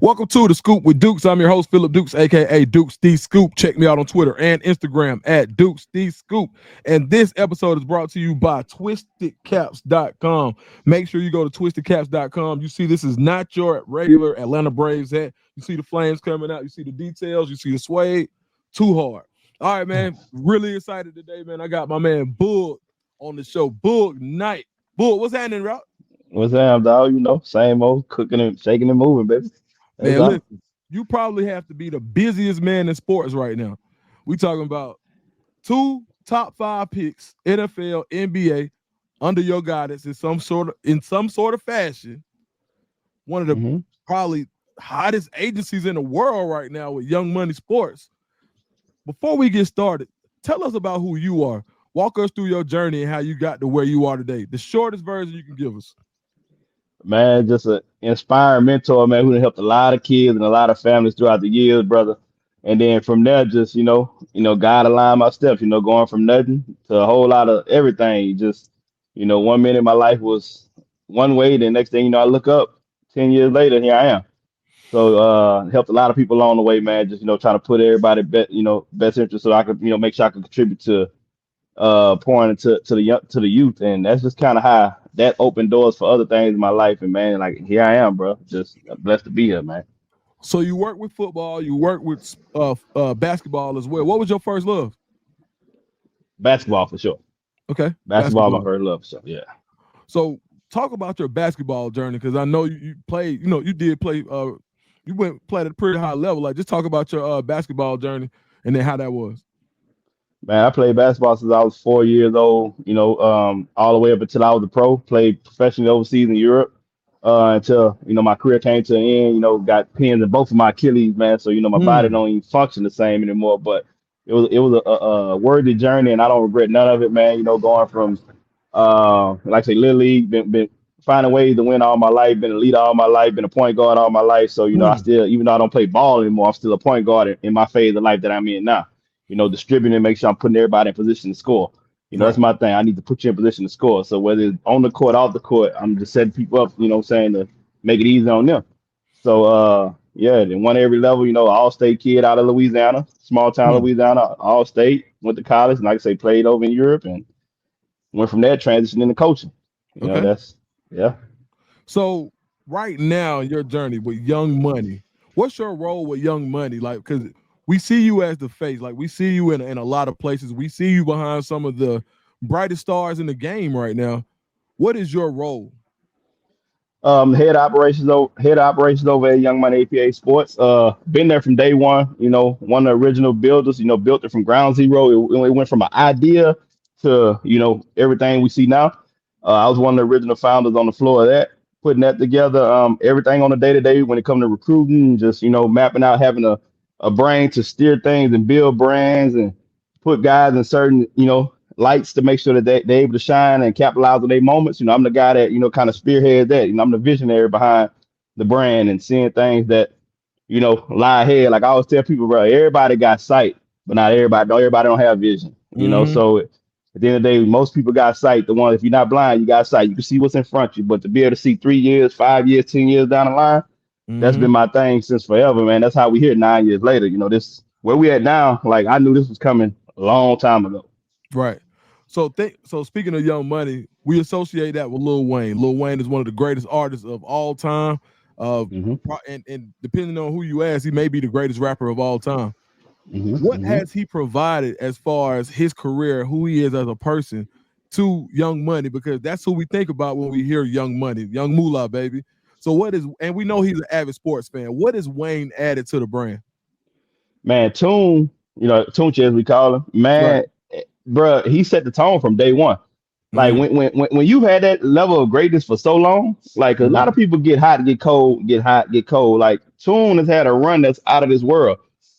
Welcome to The Scoop with Dukes. I'm your host, Phillip Dukes, a.k.a. Dukes D Scoop. Check me out on Twitter and Instagram at Dukes D Scoop. And this episode is brought to you by TwistedCaps.com. Make sure you go to TwistedCaps.com. You see this is not your regular Atlanta Braves hat. You see the flames coming out. You see the details. You see the suede. Too hard. All right, man. Really excited today, man. I got my man Boog on the show. Boog Knight. Boog, what's happening, Rock? What's up, dog? Same old cooking and shaking and moving, baby. That's Man, all. listen, you probably have to be the busiest man in sports right now. We talking about 2 top 5 picks, NFL, NBA, under your guidance in some sort of fashion. One of the probably hottest agencies in the world right now with Young Money Sports. Before we get started, tell us about who you are. Walk us through your journey and how you got to where you are today. The shortest version you can give us. Man, just an inspiring mentor, man, who helped a lot of kids and a lot of families throughout the years, brother. And then from there, just God aligned my steps. Going from nothing to a whole lot of everything. Just, one minute my life was one way, the next thing I look up, 10 years later, here I am. So helped a lot of people along the way, man. Just trying to put everybody best interest, so I could make sure I could contribute to pouring into the youth, and that's just kind of how that opened doors for other things in my life. And man, like here I am, bro. Just blessed to be here, man. So you work with football, you work with basketball as well. What was your first love? Basketball for sure. Okay, Basketball my first love, so yeah. So talk about your basketball journey, because I know you played. You did play. You played at a pretty high level. Like, just talk about your basketball journey and then how that was. Man, I played basketball since I was 4 years old, all the way up until I was a pro, played professionally overseas in Europe, until, my career came to an end, got pins in both of my Achilles, man. So, my body don't even function the same anymore, but it was a worthy journey, and I don't regret none of it, man. Going from, like I say, Little League, been finding ways to win all my life, been a leader all my life, been a point guard all my life. So, I still, even though I don't play ball anymore, I'm still a point guard in my phase of life that I'm in now. Distributing, make sure I'm putting everybody in position to score. That's my thing. I need to put you in position to score. So whether it's on the court, off the court, I'm just setting people up, saying, to make it easy on them. So, yeah, then won every level, all-state kid out of Louisiana, small town Louisiana, all-state, went to college, and like I say, played over in Europe, and went from there, transitioned into coaching. Yeah. So right now, your journey with Young Money, what's your role with Young Money? Like, because we see you as the face. Like, we see you in a lot of places. We see you behind some of the brightest stars in the game right now. What is your role? Head operations over at Young Money APA Sports. Been there from day one. One of the original builders. Built it from ground zero. It went from an idea to everything we see now. I was one of the original founders on the floor of that, putting that together. Everything on the day to day when it comes to recruiting, just mapping out, having a brain to steer things and build brands and put guys in certain lights to make sure that they're able to shine and capitalize on their moments. I'm the guy that kind of spearheads that. I'm the visionary behind the brand and seeing things that lie ahead. Like I always tell people, bro, everybody got sight, but not everybody. Everybody don't have vision. So at the end of the day, most people got sight. The one, if you're not blind, you got sight. You can see what's in front of you, but to be able to see 3 years, 5 years, 10 years down the line, that's been my thing since forever, man. That's how we here 9 years later. This where we at now. Like I knew this was coming a long time ago. Right. So speaking of Young Money, we associate that with Lil Wayne. Lil Wayne is one of the greatest artists of all time. And depending on who you ask, he may be the greatest rapper of all time. What has he provided as far as his career, who he is as a person, to Young Money? Because that's who we think about when we hear Young Money, Young Moolah, baby. So and we know he's an avid sports fan. What has Wayne added to the brand? Man, Tune, Tunchi as we call him, man, bro, he set the tone from day one. Like when you've had that level of greatness for so long, like a lot of people get hot, get cold, get hot, get cold. Like Tune has had a run that's out of this world.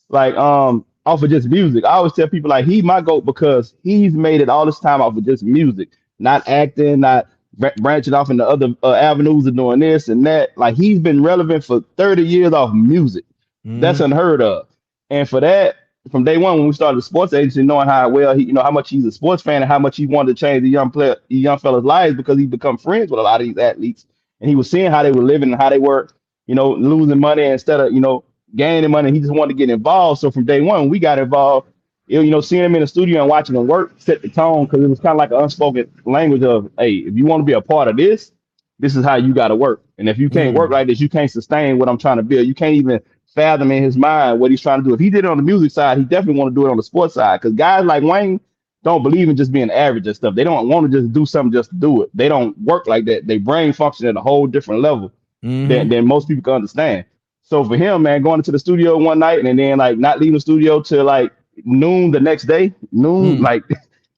Like off of just music. I always tell people like he's my GOAT because he's made it all this time off of just music, not acting, not branching off into other avenues of doing this and that. Like he's been relevant for 30 years off music. That's unheard of. And for that, from day one when we started the sports agency, knowing how well he, how much he's a sports fan and how much he wanted to change the young fellas' lives because he become friends with a lot of these athletes, and he was seeing how they were living and how they were losing money instead of, gaining money. He just wanted to get involved. So from day one, we got involved. Seeing him in the studio and watching him work set the tone because it was kind of like an unspoken language of, hey, if you want to be a part of this, this is how you got to work. And if you can't work Mm, like this, you can't sustain what I'm trying to build. You can't even fathom in his mind what he's trying to do. If he did it on the music side, he definitely want to do it on the sports side. Because guys like Wayne don't believe in just being average and stuff. They don't want to just do something just to do it. They don't work like that. They brain function at a whole different level mm-hmm. than most people can understand. So for him, man, going into the studio one night and then like not leaving the studio till like noon the next day, noon, Mm, like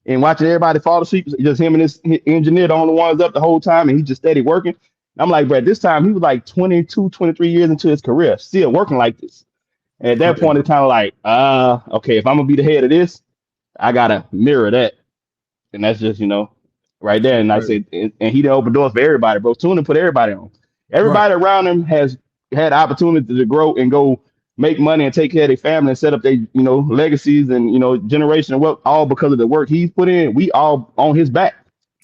and watching everybody fall asleep, just him and his engineer, the only ones up the whole time, and he just steady working. I'm like, bro, this time he was like 22, 23 years into his career, still working like this. And at that crazy. point, it's kind of like, okay, if I'm gonna be the head of this, I gotta mirror that. And that's just, right there. And I Right. said, and he didn't open doors for everybody, bro. Tune and put everybody on. Right. Everybody around him has had opportunity to grow and go make money and take care of their family and set up their, legacies and, generation of wealth, all because of the work he's put in. We all on his back.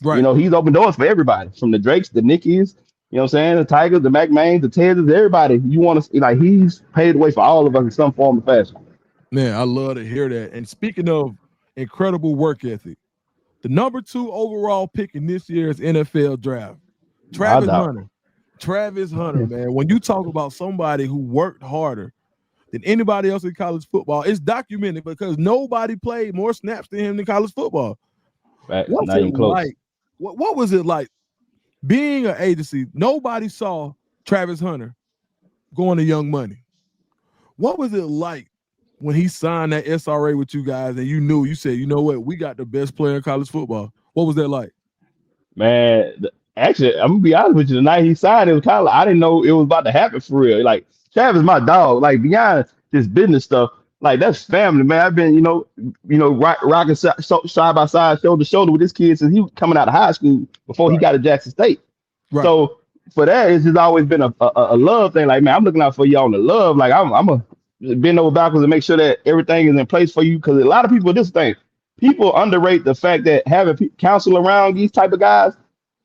Right. He's opened doors for everybody, from the Drakes, the Nickies, what I'm saying, the Tigers, the McMahons, the Teders, everybody. You want to like he's paved the way for all of us in some form of fashion. Man, I love to hear that. And speaking of incredible work ethic, the number 2 overall pick in this year's NFL draft, I Travis doubt. Hunter. Travis Hunter, man. When you talk about somebody who worked harder than anybody else in college football, it's documented because nobody played more snaps than him in college football. Facts, What's not it even close. like? What was it like being an agency? Nobody saw Travis Hunter going to Young Money. What was it like when he signed that SRA with you guys and you said, you know what, we got the best player in college football? What was that like? Man, actually, I'm gonna be honest with you. The night he signed, it was kind of I didn't know it was about to happen for real. Like Travis, my dog. Like beyond this business stuff, like that's family, man. I've been, rocking side by side, shoulder to shoulder with this kid since he was coming out of high school before he Right, got to Jackson State. right. So for that, it's just always been a love thing. Like man, I'm looking out for you on the love. Like I'm a bend over backwards and make sure that everything is in place for you because a lot of people this thing. People underrate the fact that having counsel around these type of guys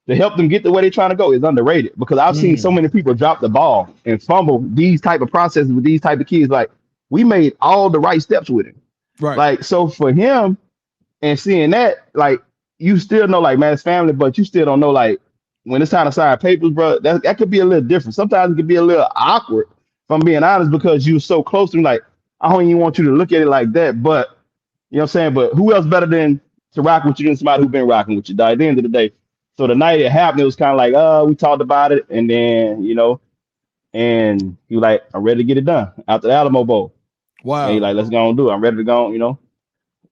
to help them get to where they're trying to go is underrated because I've seen so Mm, many people drop the ball and fumble these type of processes with these type of kids. Like we made all the right steps with him. right. Like so for him and seeing that, like you still know like man, it's family, but you still don't know like when it's time to sign papers, bro. That could be a little different. Sometimes it could be a little awkward, if I'm being honest, because you're so close to him. Like I don't even want you to look at it like that, but you know what I'm saying? But who else better than to rock with you than somebody who's been rocking with you, dog, at the end of the day. So the night it happened, it was kind of like, we talked about it, and then, and he was like, I'm ready to get it done after the Alamo Bowl. And he Wow. like, let's go and do it. I'm ready to go, go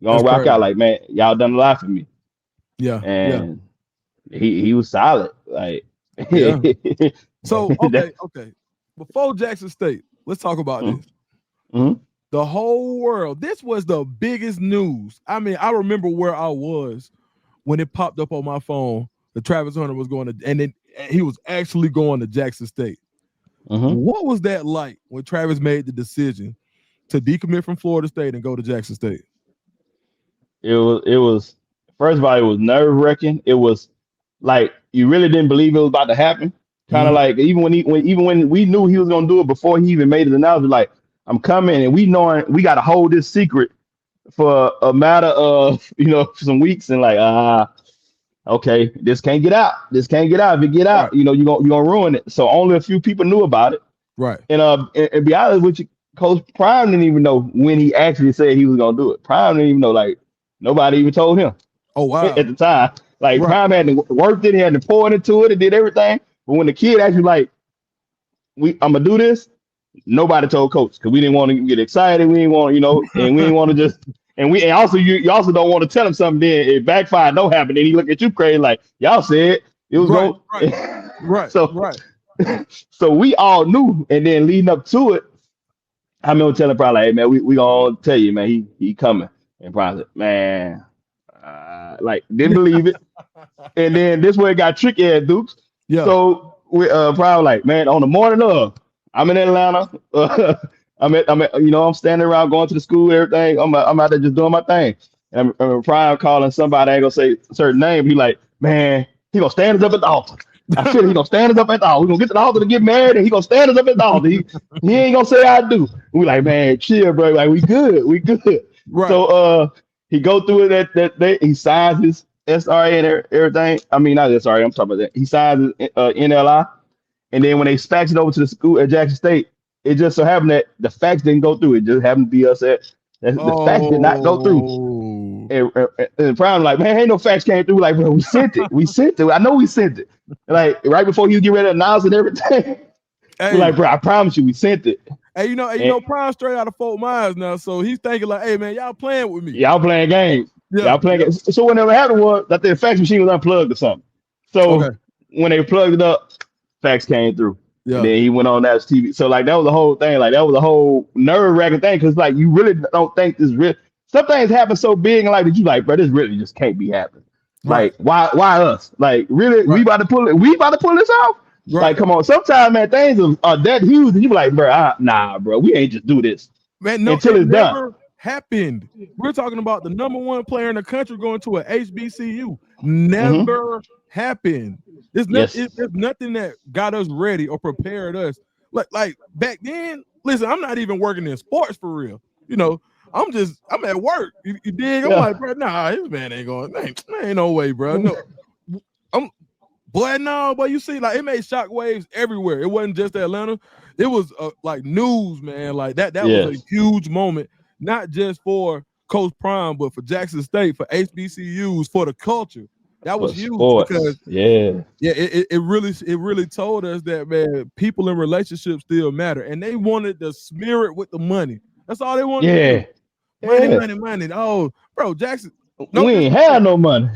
That's and rock out. crazy. Like, man, y'all done a lot for me. Yeah, yeah, And he was solid. Like yeah. So, that, okay. Before Jackson State, let's talk about mm, this. mm, The whole world, this was the biggest news. I mean, I remember where I was when it popped up on my phone that Travis Hunter was going to, and then he was actually going to Jackson State. mm. What was that like when Travis made the decision to decommit from Florida State and go to Jackson State? It was first of all, it was nerve wracking. It was like you really didn't believe it was about to happen. Kind of Mhm. like even when we knew he was gonna do it before he even made it announcement, like I'm coming and we knowing we gotta hold this secret for a matter of some weeks and like okay, this can't get out. This can't get out. If it get Right, out, you're gonna ruin it. So only a few people knew about it. right. And be honest with you, Coach Prime didn't even know when he actually said he was gonna do it. Prime didn't even know, like nobody even told him Oh at wow. the time. Like Right. Prime had to worked it, he had to pour into it and did everything. But when the kid actually like, I'm gonna do this, nobody told coach because we didn't want to get excited. We didn't want, and we didn't want to just and also you also don't want to tell him something then it backfired, don't happen. Then he look at you crazy like y'all said it was Right, going right, right, so right. so we all knew and then leading up to it, I remember telling probably like, hey man, we gonna tell you, man, he coming. And probably said, man, like didn't believe it. And then this way it got tricky at Dukes. Yeah. So we probably like, man, on the morning of, I'm in Atlanta. I'm standing around going to the school, everything. I'm out there just doing my thing. And I'm Prime calling somebody, I ain't gonna say a certain name. He like, man, he gonna stand us up at the altar. I feel he gonna stand us up at the altar. We gonna get to the altar to get married, and he gonna stand us up at the altar. He ain't gonna say I do. We like, man, chill, bro. Like we good, we good. Right. So he go through it that day. He signs his SRA and everything. I mean, not SRA. I'm talking about that. He signs his NLI, and then when they fax it over to the school at Jackson State, it just so happened that the fax didn't go through. It just happened to be us at the fax did not go through. Oh. And Prime like, man, ain't no fax came through. Like, bro, we sent it. We sent it. I know we sent it. Like right before you get ready to announce it and everything. We're Hey, like, bro, I promise you, we sent it. Prime straight out of Fort Myers now, so he's thinking like, hey man, y'all playing with me. Y'all playing games. Yeah. Y'all playing games. So whatever happened was that the fax machine was unplugged or something. So Okay. when they plugged it up, fax came through. Yeah. And then he went on that TV. So like that was the whole thing. Like that was a whole nerve wracking thing because like you really don't think this real. Some things happen so big in life that you like, bro, this really just can't be happening. Right. Like why us? Like really, we Right. about to pull it. We about to pull this off. Right. Like come on. Sometimes man, things are that huge, and you be like, bro, nah, bro, we ain't just do this Man, no, until it it's done. never happened. We're talking about the number one player in the country going to a HBCU. Never happened. Yes. There's nothing that got us ready or prepared us. Like back then, listen, I'm not even working in sports for real. You know, I'm at work. You dig? I'm Yeah. like, bro, nah, this man ain't going. Man, ain't no way, bro. No, boy, you see, like it made shockwaves everywhere. It wasn't just Atlanta. It was like news, man. Like that was a huge moment, not just for Coach Prime, but for Jackson State, for HBCUs, for the culture. That was huge sports. because it really told us that man, people in relationships still matter, and they wanted the spirit with the money. That's all they wanted to do. Money. Oh, bro, Jackson. No we ain't disrespect. have no money.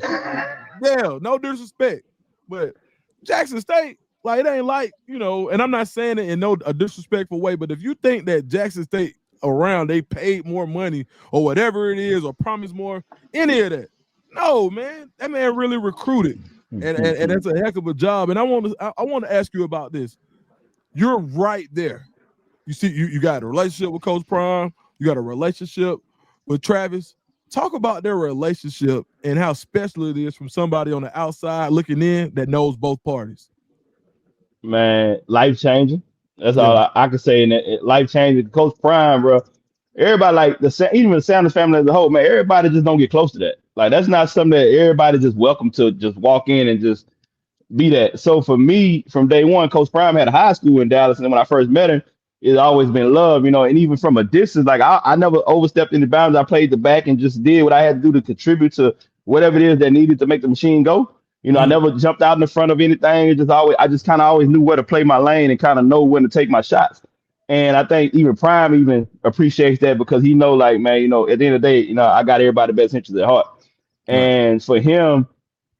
Yeah, no disrespect, but Jackson State, like it ain't like, and I'm not saying it in a disrespectful way, but if you think that Jackson State around they paid more money or whatever it is or promised more, any of that, no, man, that man really recruited, and that's a heck of a job. And I want to ask you about this. You're right there. You see, you got a relationship with Coach Prime. You got a relationship with Travis. Talk about their relationship and how special it is from somebody on the outside looking in that knows both parties. Man, life changing. That's Yeah. all I can say. In it, life changing. Coach Prime, bro. Everybody like even the Sanders family as a whole, man. Everybody just don't get close to that. Like that's not something that everybody just welcome to just walk in and just be that. So for me, from day one, Coach Prime had a high school in Dallas, and when I first met him, it's always been love, And even from a distance, like I never overstepped in the boundaries. I played the back and just did what I had to do to contribute to whatever it is that needed to make the machine go. I never jumped out in the front of anything. I just kind of always knew where to play my lane and kind of know when to take my shots. And I think even Prime even appreciates that because he know, like, man, at the end of the day, I got everybody's best interest at heart. Right. And for him,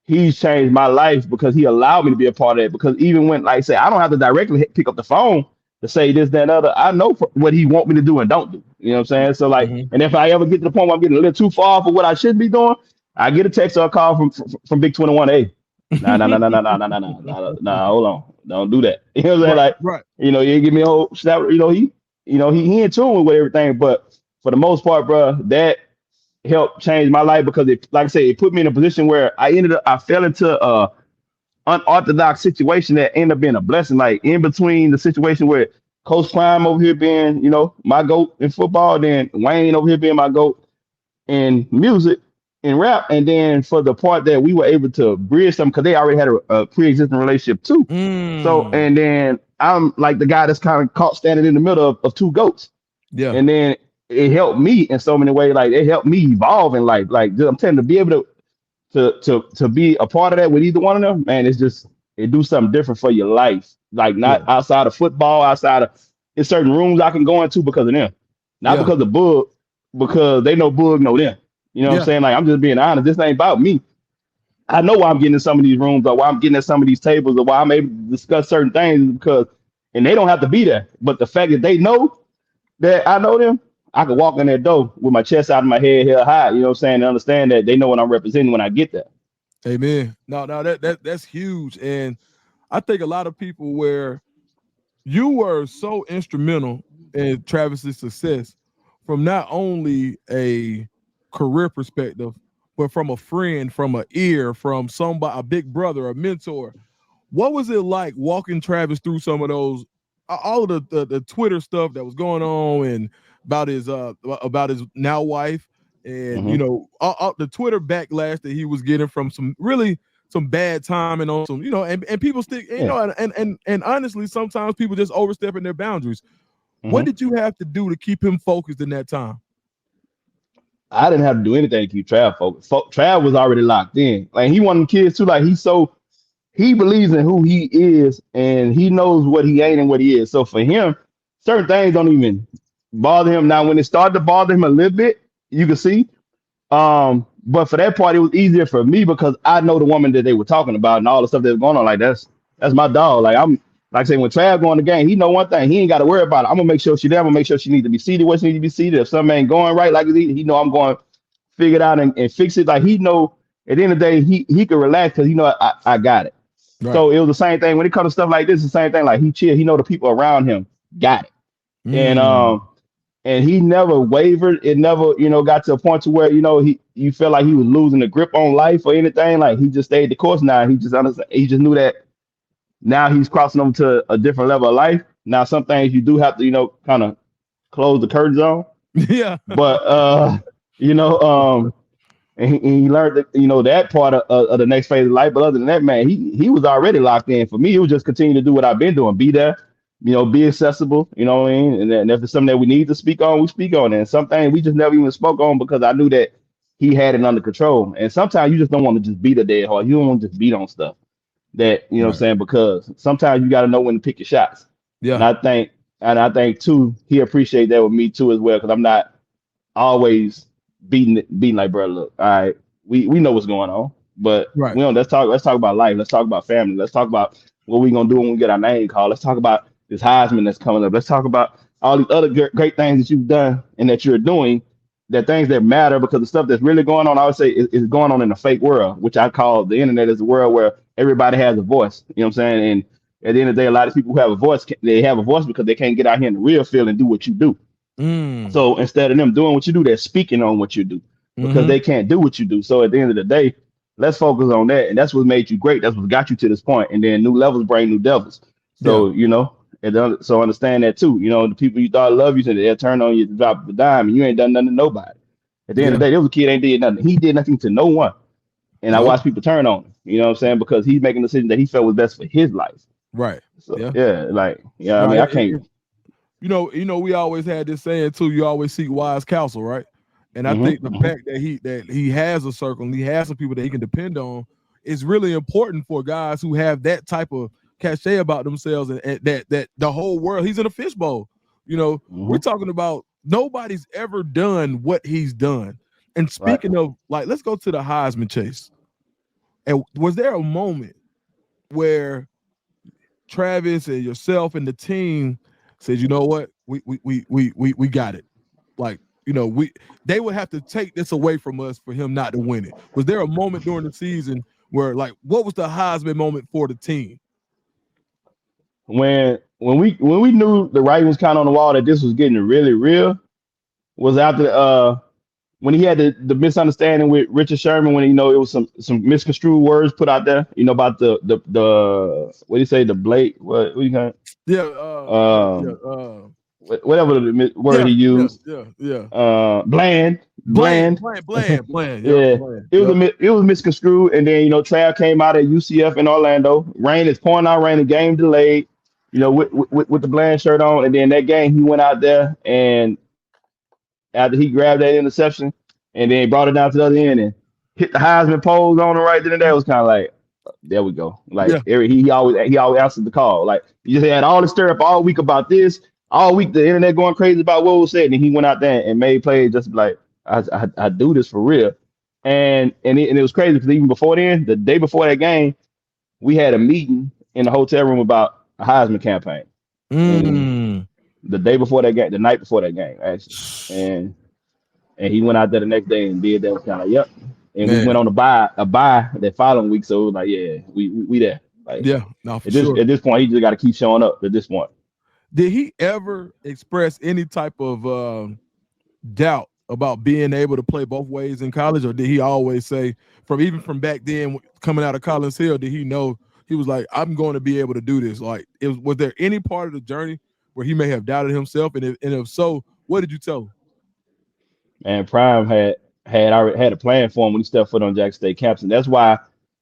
he's changed my life because he allowed me to be a part of it. Because even when, like I say, I don't have to directly pick up the phone to say this, that, and other. I know what he want me to do and don't do. You know what I'm saying? So like, and if I ever get to the point where I'm getting a little too far for what I should be doing, I get a text or a call from Big 21. Hey, nah, hold on, don't do that. You know what I'm saying? Like, right. You give me a whole snap. He in tune with everything. But for the most part, bro, that helped change my life because it, like I said, it put me in a position where I fell into a unorthodox situation that ended up being a blessing. Like in between the situation where Coach Prime over here being, my GOAT in football, then Wayne over here being my GOAT in music and rap. And then for the part that we were able to bridge them because they already had a pre-existing relationship too. So, and then I'm like the guy that's kind of caught standing in the middle of two GOATs. Yeah. And then it helped me in so many ways. Like it helped me evolve in life. Like I'm telling you, to be able to be a part of that with either one of them, man, it do something different for your life. Like not outside of football, outside of in certain rooms I can go into because of them. Not because of Boog, because they know Boog know them. You know what I'm saying? Like I'm just being honest. This ain't about me. I know why I'm getting in some of these rooms or why I'm getting at some of these tables or why I'm able to discuss certain things because and they don't have to be there. But the fact that they know that I know them, I could walk in that door with my chest out of my head held high, you know what I'm saying, and understand that they know what I'm representing when I get there. Amen. No, that's huge. And I think a lot of people where you were so instrumental in Travis's success from not only a career perspective, but from a friend, from an ear, from somebody, a big brother, a mentor. What was it like walking Travis through some of those, all of the Twitter stuff that was going on, and about his now wife, and Hmm. the Twitter backlash that he was getting from some bad timing on some, and people stick, Yeah. and honestly, sometimes people just overstepping their boundaries. What Hmm. did you have to do to keep him focused in that time? I didn't have to do anything to keep Trav focused. Trav was already locked in. Like he one of them kids too. Like he believes in who he is and he knows what he ain't and what he is. So for him, certain things don't even bother him. Now, when it started to bother him a little bit, you can see. But for that part, it was easier for me because I know the woman that they were talking about and all the stuff that was going on. Like that's my dog. Like I say, when Trav go on the game, he know one thing. He ain't got to worry about it. I'm gonna make sure she there. I'm gonna make sure she needs to be seated where she needs to be seated. If something ain't going right, like he know I'm going to figure it out and fix it. Like he know at the end of the day, he could relax because I got it. Right. So it was the same thing when it comes to stuff like this. The same thing. Like he chill. He know the people around him got it, and Mm. he never wavered. It never got to a point to where you felt like he was losing the grip on life or anything. Like he just stayed the course. Now he just understand. He just knew that now he's crossing over to a different level of life. Now some things you do have to kind of close the curtains on, Yeah. but you know and he learned that that part of the next phase of life. But other than that, man, he was already locked in. For me, it was just continue to do what I've been doing, be there, be accessible. You know what I mean? And if it's something that we need to speak on, we speak on it. And some things we just never even spoke on because I knew that he had it under control. And sometimes you just don't want to just beat a dead horse. You don't want to just beat on stuff that what I'm Right. saying, because sometimes you got to know when to pick your shots. And Yeah. I think too, he appreciate that with me too as well, because I'm not always beating like, bro, look, all right, we know what's going on, but Right. we don't. Let's talk about life. Let's talk about family. Let's talk about what we gonna do when we get our name called. Let's talk about this Heisman that's coming up. Let's talk about all these other great things that you've done and that you're doing. That things that matter, because the stuff that's really going on, I would say, is going on in a fake world, which I call the internet, is a world where everybody has a voice. You know what I'm saying? And at the end of the day, a lot of people who have a voice, they have a voice because they can't get out here in the real field and do what you do. Mm. So instead of them doing what you do, they're speaking on what you do because Mm-hmm. they can't do what you do. So at the end of the day, let's focus on that. And that's what made you great. That's what got you to this point. And then new levels bring new devils. Yeah. So, so understand that too. The people you thought love you, so they'll turn on you to drop the dime, and you ain't done nothing to nobody. At the end of Yeah. the day, there was a kid ain't did nothing. He did nothing to no one. And I Nope. watched people turn on him. You know what I'm saying? Because he's making a decision that he felt was best for his life. Right. So Yeah. yeah, like I No, mean, I can't. we always had this saying too. You always seek wise counsel, right? And I think the Hmm. fact that he has a circle and he has some people that he can depend on is really important for guys who have that type of cachet about themselves, and that the whole world, he's in a fishbowl. We're Hmm. talking about nobody's ever done what he's done. And Right. speaking of, like, let's go to the Heisman Chase. And was there a moment where Travis and yourself and the team said, you know what, we got it. Like, we they would have to take this away from us for him not to win it. Was there a moment during the season where, like, what was the Heisman moment for the team? When we knew the writing was kind of on the wall that this was getting really real was after when he had the misunderstanding with Richard Sherman, when it was some misconstrued words put out there, about the what do you say, the Blake, what you got, Yeah, um whatever the word yeah, he yeah, used, yeah, yeah. Bland, bland. bland, bland, bland. Yep, Yeah, bland. it was Yep. it was misconstrued, and then Trav came out at UCF in Orlando. Rain is pouring out rain. The game delayed. With the bland shirt on, and then that game he went out there, and after he grabbed that interception, and then brought it down to the other end and hit the Heisman pose on the right then and there, was kind of like, there we go. Like Yeah, he always answered the call. Like you just had all the stir up all week about this, all week the internet going crazy about what was said, and he went out there and made plays just like, I do this for real. And it was crazy because even before then, the day before that game, we had a meeting in the hotel room about a Heisman campaign. And mm. the day before that game, the night before that game, actually. And he went out there the next day and did that. Was kind of, yep. And we went Man. on a buy that following week. So it was like, yeah, we there. Like Yeah, no, for at this sure. at this point, he just got to keep showing up. At this point, Did he ever express any type of doubt about being able to play both ways in college, or did he always say, from back then coming out of Collins Hill, did he know he was like, I'm going to be able to do this? Like, was there any part of the journey where he may have doubted himself? And if so, what did you tell him? And Prime had already had a plan for him when he stepped foot on Jackson State campus, and that's why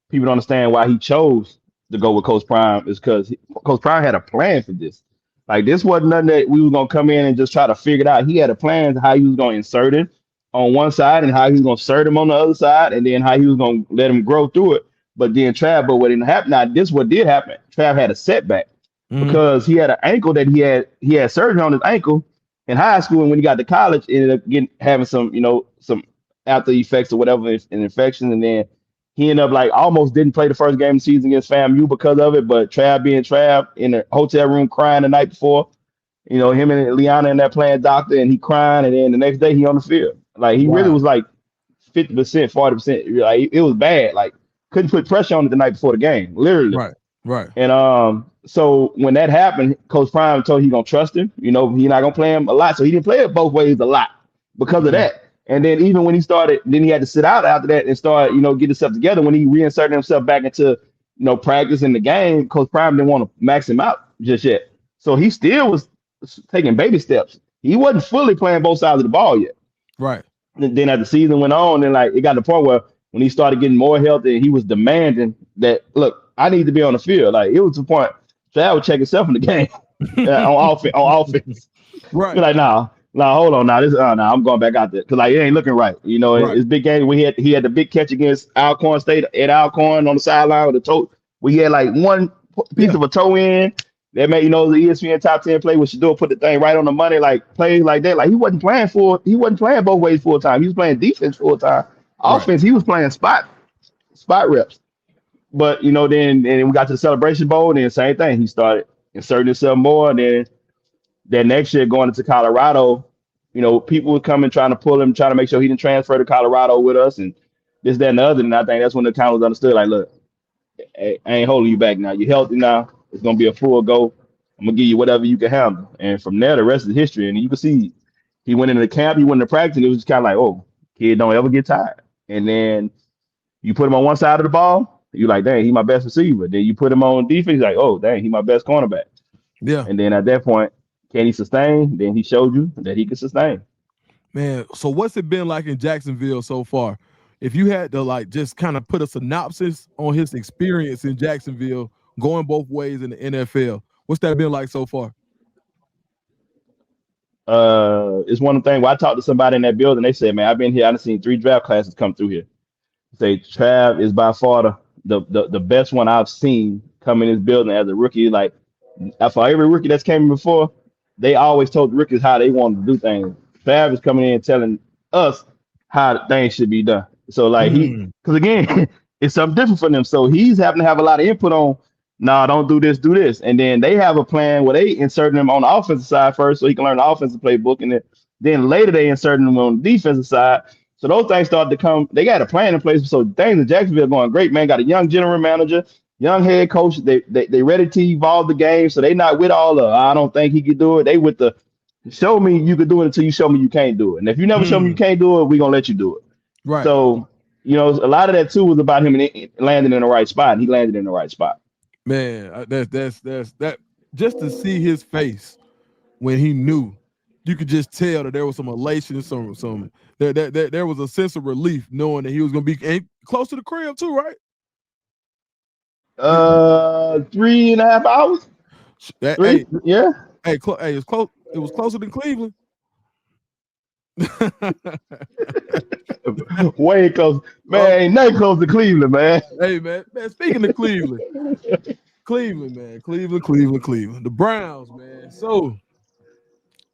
people don't understand why he chose to go with Coach Prime is because Coach Prime had a plan for this. Like this wasn't nothing that we were gonna come in and just try to figure it out. He had a plan to how he was gonna insert it on one side and how he was gonna insert him on the other side, and then how he was gonna let him grow through it. But what didn't happen? Now this what did happen. Trav had a setback Mm-hmm. because he had an ankle that he had surgery on his ankle in high school, and when he got to college, ended up getting having some some after effects or whatever, an infection, and then he ended up like almost didn't play the first game of the season against FAMU because of it. But Trav being Trav in the hotel room crying the night before, him and Liana in that playing doctor, and he crying, and then the next day he on the field. Like he really Wow. was like 50%, 40%. Like it was bad. Like couldn't put pressure on it the night before the game, literally. Right. Right. And so when that happened, Coach Prime told he gonna trust him. He not gonna play him a lot, so he didn't play it both ways a lot because of Mm. that. And then even when he started, then he had to sit out after that and start, get himself together. When he reinserted himself back into, practice in the game, Coach Prime didn't want to max him out just yet. So he still was taking baby steps. He wasn't fully playing both sides of the ball yet. Right. And then as the season went on, and like it got to the point where when he started getting more healthy, he was demanding that look, I need to be on the field. Like it was the point Chad would check himself in the game on offense. On offense, be Right. like, nah, hold on, now this, nah, I'm going back out there because like it ain't looking right. Right. His big game. He had the big catch against Alcorn State at Alcorn on the sideline with the toe. We had like one piece Yeah. of a toe in. That made the ESPN top 10 play with Shedeur put the thing right on the money, like plays like that. Like he wasn't playing both ways full time. He was playing defense full time. Right. Offense, he was playing spot reps. But then we got to the Celebration Bowl, and then same thing. He started inserting himself more. And then that next year going into Colorado, people were coming trying to pull him, trying to make sure he didn't transfer to Colorado with us, and this, that, and the other. And I think that's when the count was understood. Like, look, I ain't holding you back now. You're healthy now. It's gonna be a full go. I'm gonna give you whatever you can handle. And from there, the rest is history. And you can see he went into the camp, he went into practice, and it was just kind of like, oh, kid, don't ever get tired. And then you put him on one side of the ball, you like, dang, he my best receiver. Then you put him on defense, like, oh, dang, he my best cornerback. Yeah. And then at that point, can he sustain? Then he showed you that he can sustain. Man, so what's it been like in Jacksonville so far? If you had to like just kind of put a synopsis on his experience in Jacksonville, going both ways in the NFL, what's that been like so far? It's one of the things where I talked to somebody in that building, they said, man, I've been here, I've seen 3 draft classes come through here. Say Trav is by far the best one I've seen come in this building as a rookie. Like for every rookie that's came in before, they always told the rookies how they wanted to do things. Trav is coming in and telling us how things should be done. So like Mm. because again, it's something different for them. So he's having to have a lot of input on. Nah, don't do this, do this, and then they have a plan where they insert him on the offensive side first, so he can learn the offensive playbook, and then later they insert him on the defensive side. So those things started to come. They got a plan in place. So things in Jacksonville going great, man. Got a young general manager, young head coach. They ready to evolve the game. So they not with all the I don't think he could do it. They with the show me you could do it until you show me you can't do it. And if you never show me you Mm. can't do it, we gonna let you do it. Right. So a lot of that too was about him landing in the right spot. And he landed in the right spot. Man, that's that just to see his face when he knew, you could just tell that there was some elation, some there was a sense of relief knowing that he was gonna be close to the crib too, right? 3.5 hours. Hey, Three, yeah. hey, it's close. It was closer than Cleveland. Way close. Oh, Man, ain't nothing close to Cleveland, man. hey man. Speaking of Cleveland, man, Cleveland. The Browns, man. So,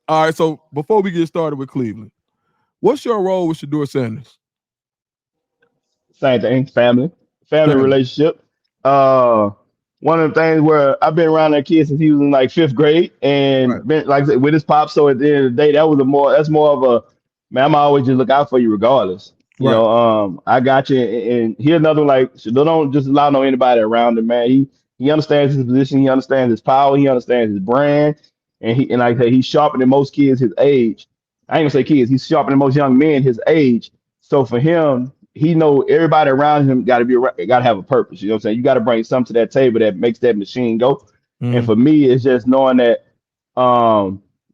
all right. So before we get started with Cleveland, what's your role with Shedeur Sanders? Same thing, family Family. relationship. Uh, One of the things where I've been around that kid since he was in like 5th grade, Right. and been like I said, with his pop. So at the end of the day, that's more of a man. I'm always just look out for you regardless. Right. I got you, and he another one, like so don't just allow no anybody around him, man. He understands his position, he understands his power, he understands his brand, and like I say, he's sharper than most kids his age. I ain't gonna say kids, he's sharper than most young men his age. So for him, he know everybody around him got to have a purpose. You know what I'm saying? You got to bring something to that table that makes that machine go. And Mm-hmm. for me, it's just knowing that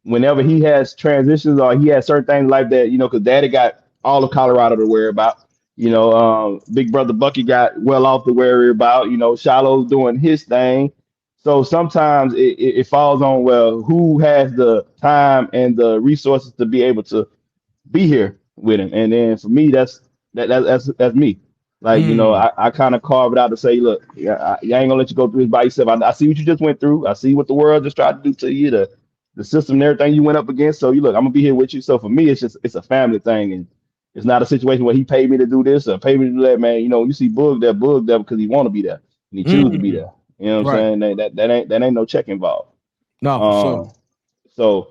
whenever he has transitions or he has certain things like that, because Daddy got all of Colorado to worry about. Big brother Bucky got well off to worry about. Shiloh's doing his thing. So sometimes it falls on, well, who has the time and the resources to be able to be here with him. And then for me, that's me. Like, Mm. I kind of carve it out to say, look, yeah, I ain't gonna let you go through this by yourself. I see what you just went through. I see what the world just tried to do to you, the system and everything you went up against. So look, I'm gonna be here with you. So for me, it's a family thing, and it's not a situation where he paid me to do this or paid me to do that, man. You see Boog there because he want to be there and he choose to be Mm. there. You know what Right. I'm saying? That ain't no check involved. No, for sure. Um, so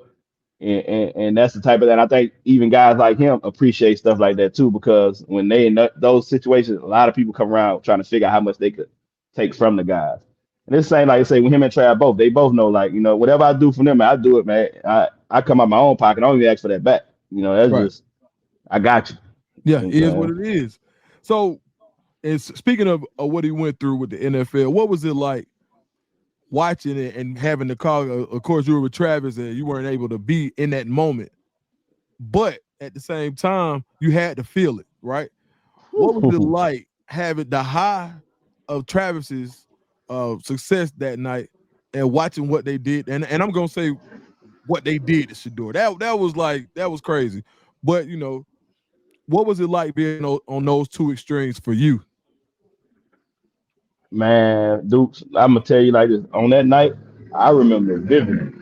and that's the type of that I think even guys like him appreciate stuff like that too, because when they in those situations, a lot of people come around trying to figure out how much they could take from the guys. And this same like I say, when him and Trav both, they both know, like, whatever I do for them, I do it, man. I come out my own pocket. I don't even ask for that back. That's Right. just I got you. Yeah, You know it what is I'm what saying? it is. So, speaking of what he went through with the NFL, what was it like watching it and having the call? Of course, you were with Travis and you weren't able to be in that moment, but at the same time, you had to feel it, right? What was it like having the high of Travis's success that night and watching what they did? And I'm gonna say what they did to Shedeur. That was crazy. But what was it like being on those two extremes for you? Man, Dukes, I'm gonna tell you like this. On that night, I remember vividly.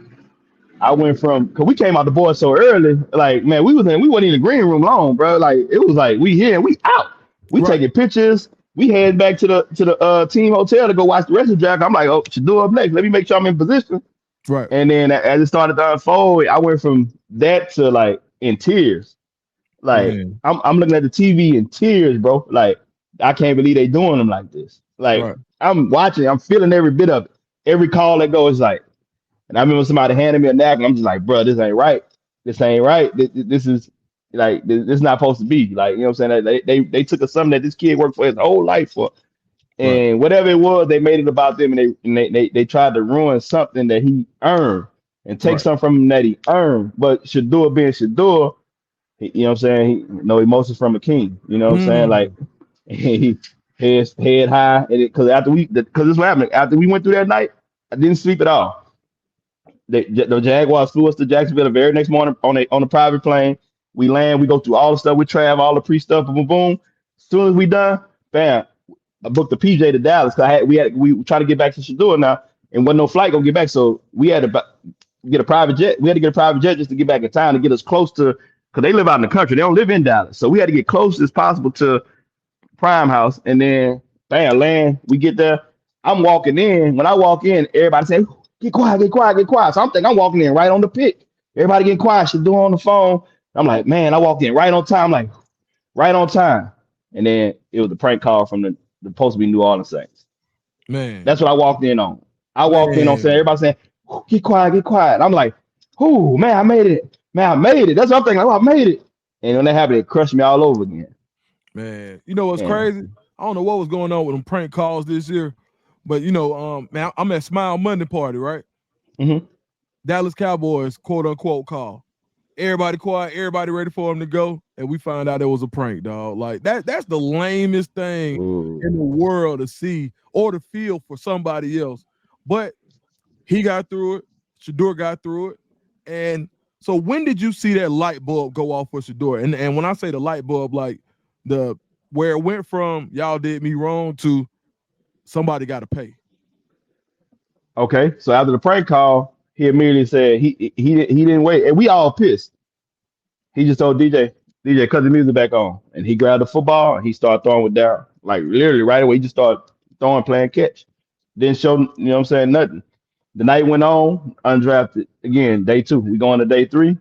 I went from because we came out the board so early, like, man, we wasn't in the green room long, bro. Like, it was like we here and we out. We Right, taking pictures. We head back to the team hotel to go watch the rest of the draft. I'm like, oh, should do up next. Let me make sure I'm in position. right. And then as it started to unfold, I went from that to like in tears. Like, Man, I'm looking at the TV in tears, bro. Like, I can't believe they doing them like this. Like, right. I'm watching, I'm feeling every bit of it. Every call that goes, like, and I remember somebody handed me a napkin. I'm just like, bro, this ain't right. This ain't right. This is like this is not supposed to be. Like, you know what I'm saying? They took a something that this kid worked for his whole life for, Right. and whatever it was, they made it about them, and they tried to ruin something that he earned and take Right. something from him that he earned. But Shedeur being Shedeur, you know what I'm saying? No emotions from a king. You know what I'm saying? Like, Mm. he head high, and because because this what happened after we went through that night, I didn't sleep at all. The Jaguars flew us to Jacksonville the very next morning on a private plane. We land, we go through all the stuff with Trav, all the pre stuff, boom, boom. As soon as we done, bam, I booked the PJ to Dallas because we try to get back to Shedeur now, and wasn't no flight gonna get back, so we had to get a private jet. We had to get a private jet just to get back in time to get us close to, because they live out in the country. They don't live in Dallas, so we had to get close as possible to Prime House, and then bam, land. We get there. I'm walking in. When I walk in, everybody say, "Get quiet, get quiet, get quiet." So I'm thinking I'm walking in right on the pick. Everybody getting quiet. She's doing on the phone. I'm like, man, I walked in right on time, like right on time. And then it was the prank call from the supposed to be New Orleans Saints. Man, That's what I walked in on. I walked in on saying man, everybody saying, "Get quiet, get quiet." I'm like, "Whoo, man, I made it. Man, I made it." That's what I'm thinking. Like, oh, I made it. And when that happened, it crushed me all over again. man. You know what's Yeah. crazy? I don't know what was going on with them prank calls this year, but man, I'm at Smile Monday party, right? Hmm. Dallas Cowboys, quote unquote, call. Everybody quiet, everybody ready for him to go, and we found out it was a prank, dog. Like that's the lamest thing in the Ooh. world to see or to feel for somebody else. But he got through it, Shedeur got through it. And so when did you see that light bulb go off for Shedeur? And when I say the light bulb, like the where it went from y'all did me wrong to somebody got to pay. Okay, so after the prank call, he immediately said he didn't wait, and we all pissed. He just told DJ, cut the music back on, and he grabbed the football and he started throwing with Daryl, like literally right away. He just started throwing, playing catch. Didn't show, what I'm saying, nothing. The night went on, undrafted again. Day two, we going to day three.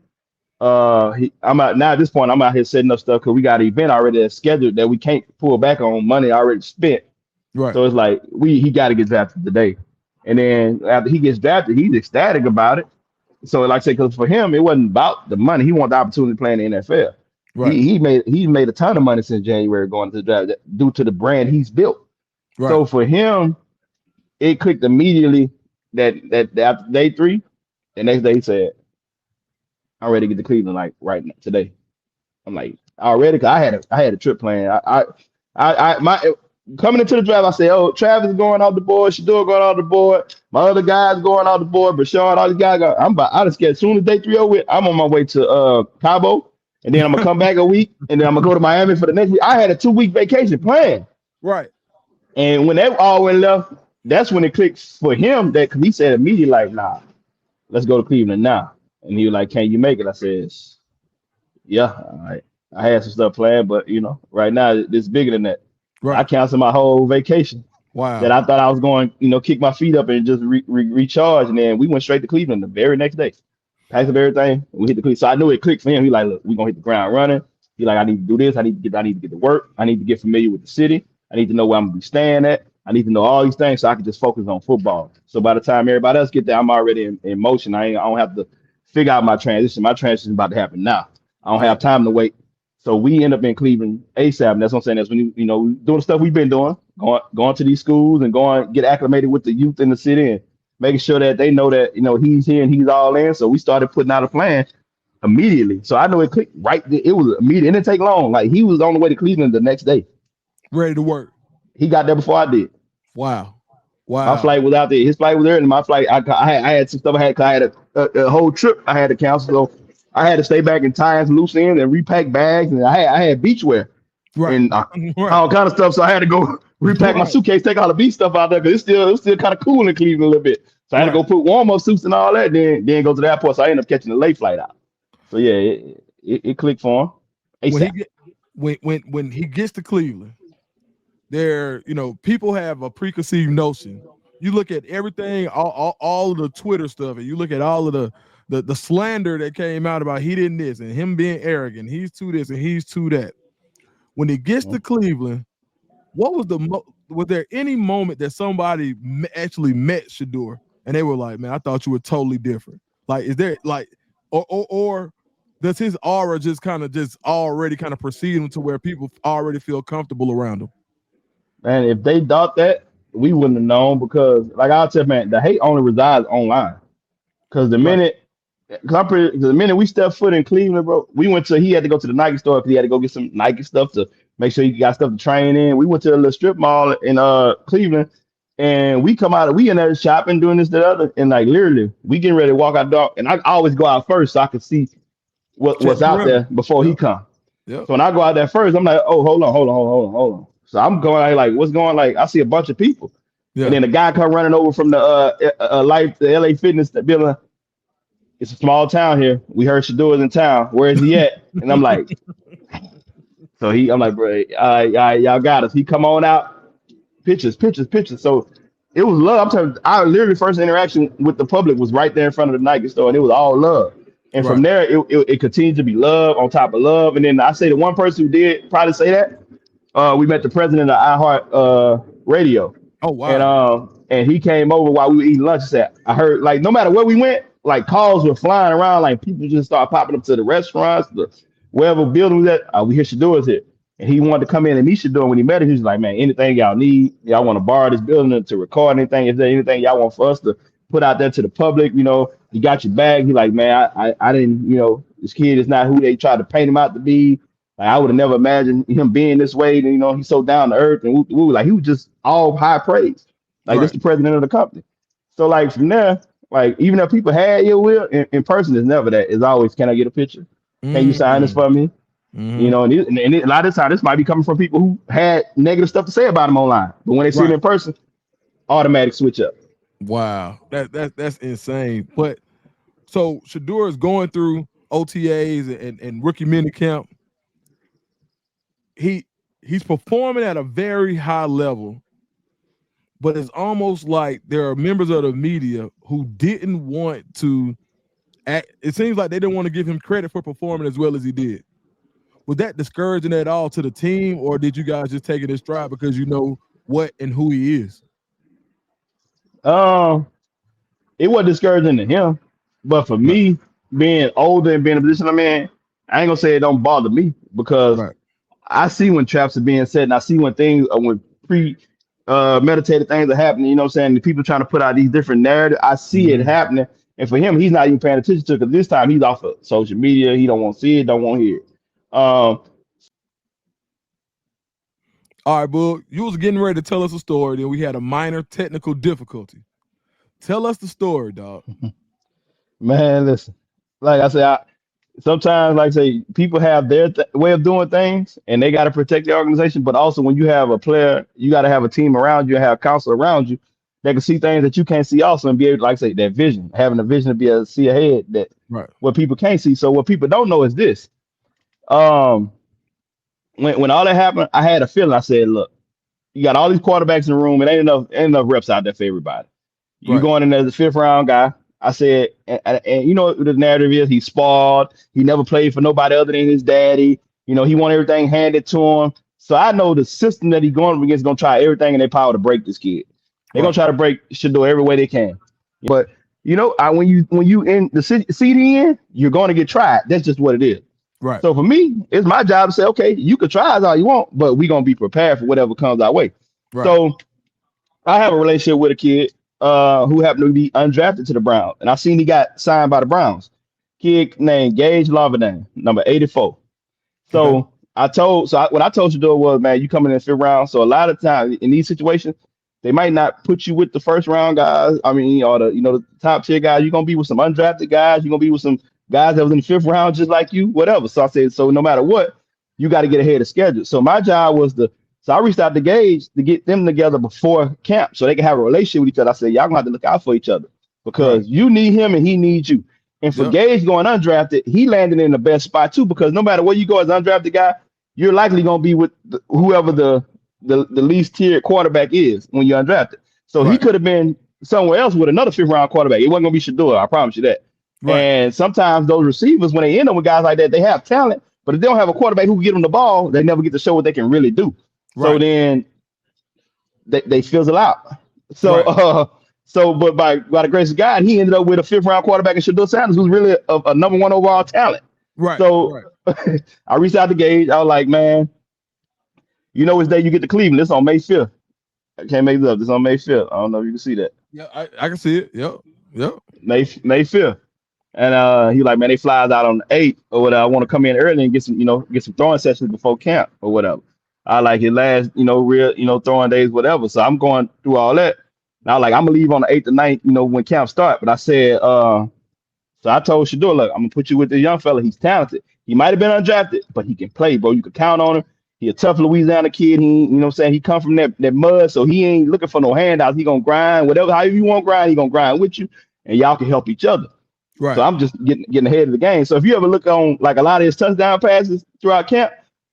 I'm out now. At this point, I'm out here setting up stuff because we got an event already that's scheduled that we can't pull back on. Money already spent. Right. So it's like he got to get drafted today. And then after he gets drafted, he's ecstatic about it. So like I say, because for him, it wasn't about the money. He wanted the opportunity to play in the NFL. Right. He's made a ton of money since January going to the draft due to the brand he's built. Right. So for him, it clicked immediately that after day three, the next day he said, "I'm ready to get to Cleveland like right now, today." I'm like, already, cause I had a trip planned. My coming into the draft, I said, oh, Travis is going off the board, Shedeur going off the board, my other guys going off the board, Brashard, all these guys. I just get as soon as day 3 with, I'm on my way to Cabo, and then I'm gonna come back a week, and then I'm gonna go to Miami for the next week. I had a 2 week vacation planned, Right. and when they all went left, that's when it clicked for him that cause he said immediately like, nah, let's go to Cleveland now, and he was like, can you make it? I said, yeah, I had some stuff planned, but right now it's bigger than that. I Right. canceled my whole vacation that Wow. I thought I was going, kick my feet up and just recharge, and then we went straight to Cleveland the very next day. Packed up everything, we hit the Cleveland. So I knew it clicked for him. He like, look, we gonna hit the ground running. He like, I need to do this. I need to get to work. I need to get familiar with the city. I need to know where I'm gonna be staying at. I need to know all these things so I can just focus on football. So by the time everybody else get there, I'm already in motion. I don't have to figure out my transition. My transition is about to happen now. I don't Right. have time to wait. So we end up in Cleveland ASAP. And that's what I'm saying. That's when doing the stuff we've been doing, going to these schools and going get acclimated with the youth in the city and making sure that they know that he's here and he's all in. So we started putting out a plan immediately. So I know it clicked right there. It was immediate. It didn't take long. Like he was on the way to Cleveland the next day. Ready to work. He got there before I did. Wow. My Wow. flight was out there. His flight was there, and my flight. I had some stuff. I had a whole trip. I had to cancel. So I had to stay back in times, loose ends, and repack bags. And I had beachwear Right. and Right. all kind of stuff. So I had to go repack my Right. suitcase, take all the beach stuff out there because it's still kind of cool in Cleveland a little bit. So I had to Right. go put warm up suits and all that. Then go to the airport. So I ended up catching a late flight out. So yeah, it clicked for him When he ASAP. get when he gets to Cleveland, there, people have a preconceived notion. You look at everything, all of the Twitter stuff, and you look at all of the slander that came out about he didn't this and him being arrogant. He's too this and he's too that. When he gets to Cleveland, what was was there any moment that somebody actually met Shedeur and they were like, "Man, I thought you were totally different." Like, is there like, or does his aura just kind of just already kind of proceed him to where people already feel comfortable around him? And if they thought that, we wouldn't have known because, like I tell man, the hate only resides online. Because Right, the minute we stepped foot in Cleveland, bro, he had to go to the Nike store because he had to go get some Nike stuff to make sure he got stuff to train in. We went to a little strip mall in Cleveland, and we come out, we in there shopping, doing this, that, other, and like literally, we getting ready to walk out the door, and I always go out first so I can see check what's the out perimeter. there before he Yep, come. yep. So when I go out there first, I'm like, oh, hold on. So I'm going like, what's going like? I see a bunch of people. And Yeah. then the guy come running over from the LA Fitness building. It's a small town here. We heard Shedeur in town. Where is he at? And I'm like, I'm like, bro, y'all got us. He come on out, pictures. So it was love. I'm telling you, our literally first interaction with the public was right there in front of the Nike store, and it was all love. And from Right. there, it continued to be love on top of love. And then I say the one person who did probably say that, we met the president of iHeart Radio, Oh wow. and he came over while we were eating lunch. He said, I heard like no matter where we went, like calls were flying around, like people just start popping up to the restaurants, wherever building was at. We hear Shedeur's here. And he wanted to come in and meet Shedeur. When he met him, he was like, man, anything y'all need, y'all want to borrow this building to record anything, is there anything y'all want for us to put out there to the public, he got your bag. He like, man, I didn't, this kid is not who they tried to paint him out to be. Like I would have never imagined him being this way. And he's so down to earth, and we were like, he was just all high praise. Like this Right. the president of the company. So like from there, like even if people had ill will in person, it's never that. It's always, can I get a picture? Can you sign this Mm. for me? Hmm. A lot of time this might be coming from people who had negative stuff to say about him online, but when they see him Right. in person, automatic switch up. Wow. That's insane. But so Shedeur is going through OTAs and rookie mini camp. He he's performing at a very high level, but it's almost like there are members of the media who didn't want to act. It seems like they didn't want to give him credit for performing as well as he did. Was that discouraging at all to the team, or did you guys just take it in stride because you know what and who he is? Um, it was discouraging to him, but for Right. me, being older and being in a position I'm in, I ain't gonna say it don't bother me because Right. I see when traps are being set, and I see when things when pre meditated things are happening. You know what I'm saying? The people trying to put out these different narratives. I see it Mhm. happening, and for him, he's not even paying attention to it because this time he's off of social media. He don't want to see it, don't want to hear it. Um, All right, Boog, you was getting ready to tell us a story, then we had a minor technical difficulty. Tell us the story, dog. Man, listen, like I said, sometimes, like I say, people have their way of doing things, and they got to protect the organization. But also, when you have a player, you got to have a team around you, and have counsel around you that can see things that you can't see, also, and be able, like I say, that vision, having a vision to be able to see ahead that Right. what people can't see. So what people don't know is this. Um, when all that happened, I had a feeling. I said, look, you got all these quarterbacks in the room, and ain't enough reps out there for everybody. You Right. going in as a fifth round guy. I said, and you know what the narrative is? He's spoiled. He never played for nobody other than his daddy. You know, he want everything handed to him. So I know the system that he's going against is gonna try everything in their power to break this kid. They're gonna Right. try to break Shedeur every way they can. But you know, when you in the seat in, you're going to get tried. That's just what it is. Right. So for me, it's my job to say, okay, you can try as all you want, but we're gonna be prepared for whatever comes our way. Right. So I have a relationship with a kid who happened to be undrafted to the Browns, and I seen he got signed by the Browns. Kid named Gage Loverdan, number 84. Okay. So what I told you to do was, man, you coming in the fifth round. So a lot of times in these situations, they might not put you with the first round guys. I mean, or the top tier guys. You're gonna be with some undrafted guys. You're gonna be with some guys that was in the fifth round just like you, whatever. So I said, so no matter what, you got to get ahead of schedule. So my job was so I reached out to Gage to get them together before camp so they can have a relationship with each other. I said, y'all gonna have to look out for each other Right. because you need him and he needs you. And for Yep. Gage going undrafted, he landed in the best spot too because no matter where you go as an undrafted guy, you're likely going to be with whoever the least tiered quarterback is when you're undrafted. So he Right. could have been somewhere else with another fifth round quarterback. It wasn't going to be Shedeur, I promise you that. Right. And sometimes those receivers, when they end up with guys like that, they have talent, but if they don't have a quarterback who can get them the ball, they never get to show what they can really do. So Right. then they fizzle out. So Right. but by the grace of God, he ended up with a fifth round quarterback in Shedeur Sanders, who's really a number one overall talent. Right. So Right. I reached out to Gage. I was like, man, you know which day you get to Cleveland. This on May 5th. I can't make this up. This on May 5th. I don't know if you can see that. Yeah, I can see it. Yep. Yep. May 5th. And he like, man, they flies out on the 8th or whatever. I want to come in early and get some throwing sessions before camp or whatever. I like his last, real, throwing days, whatever. So I'm going through all that. Now, like, I'm gonna leave on the 8th or 9th, when camp start. But I said, so I told Shedeur, look, I'm gonna put you with this young fella. He's talented. He might have been undrafted, but he can play, bro. You can count on him. He a tough Louisiana kid. He, what I'm saying, he come from that mud, so he ain't looking for no handouts. He gonna grind, whatever, however you want to grind, he gonna grind with you, and y'all can help each other. So Right. I'm just getting ahead of the game. So if you ever look on like a lot of his touchdown passes throughout camp,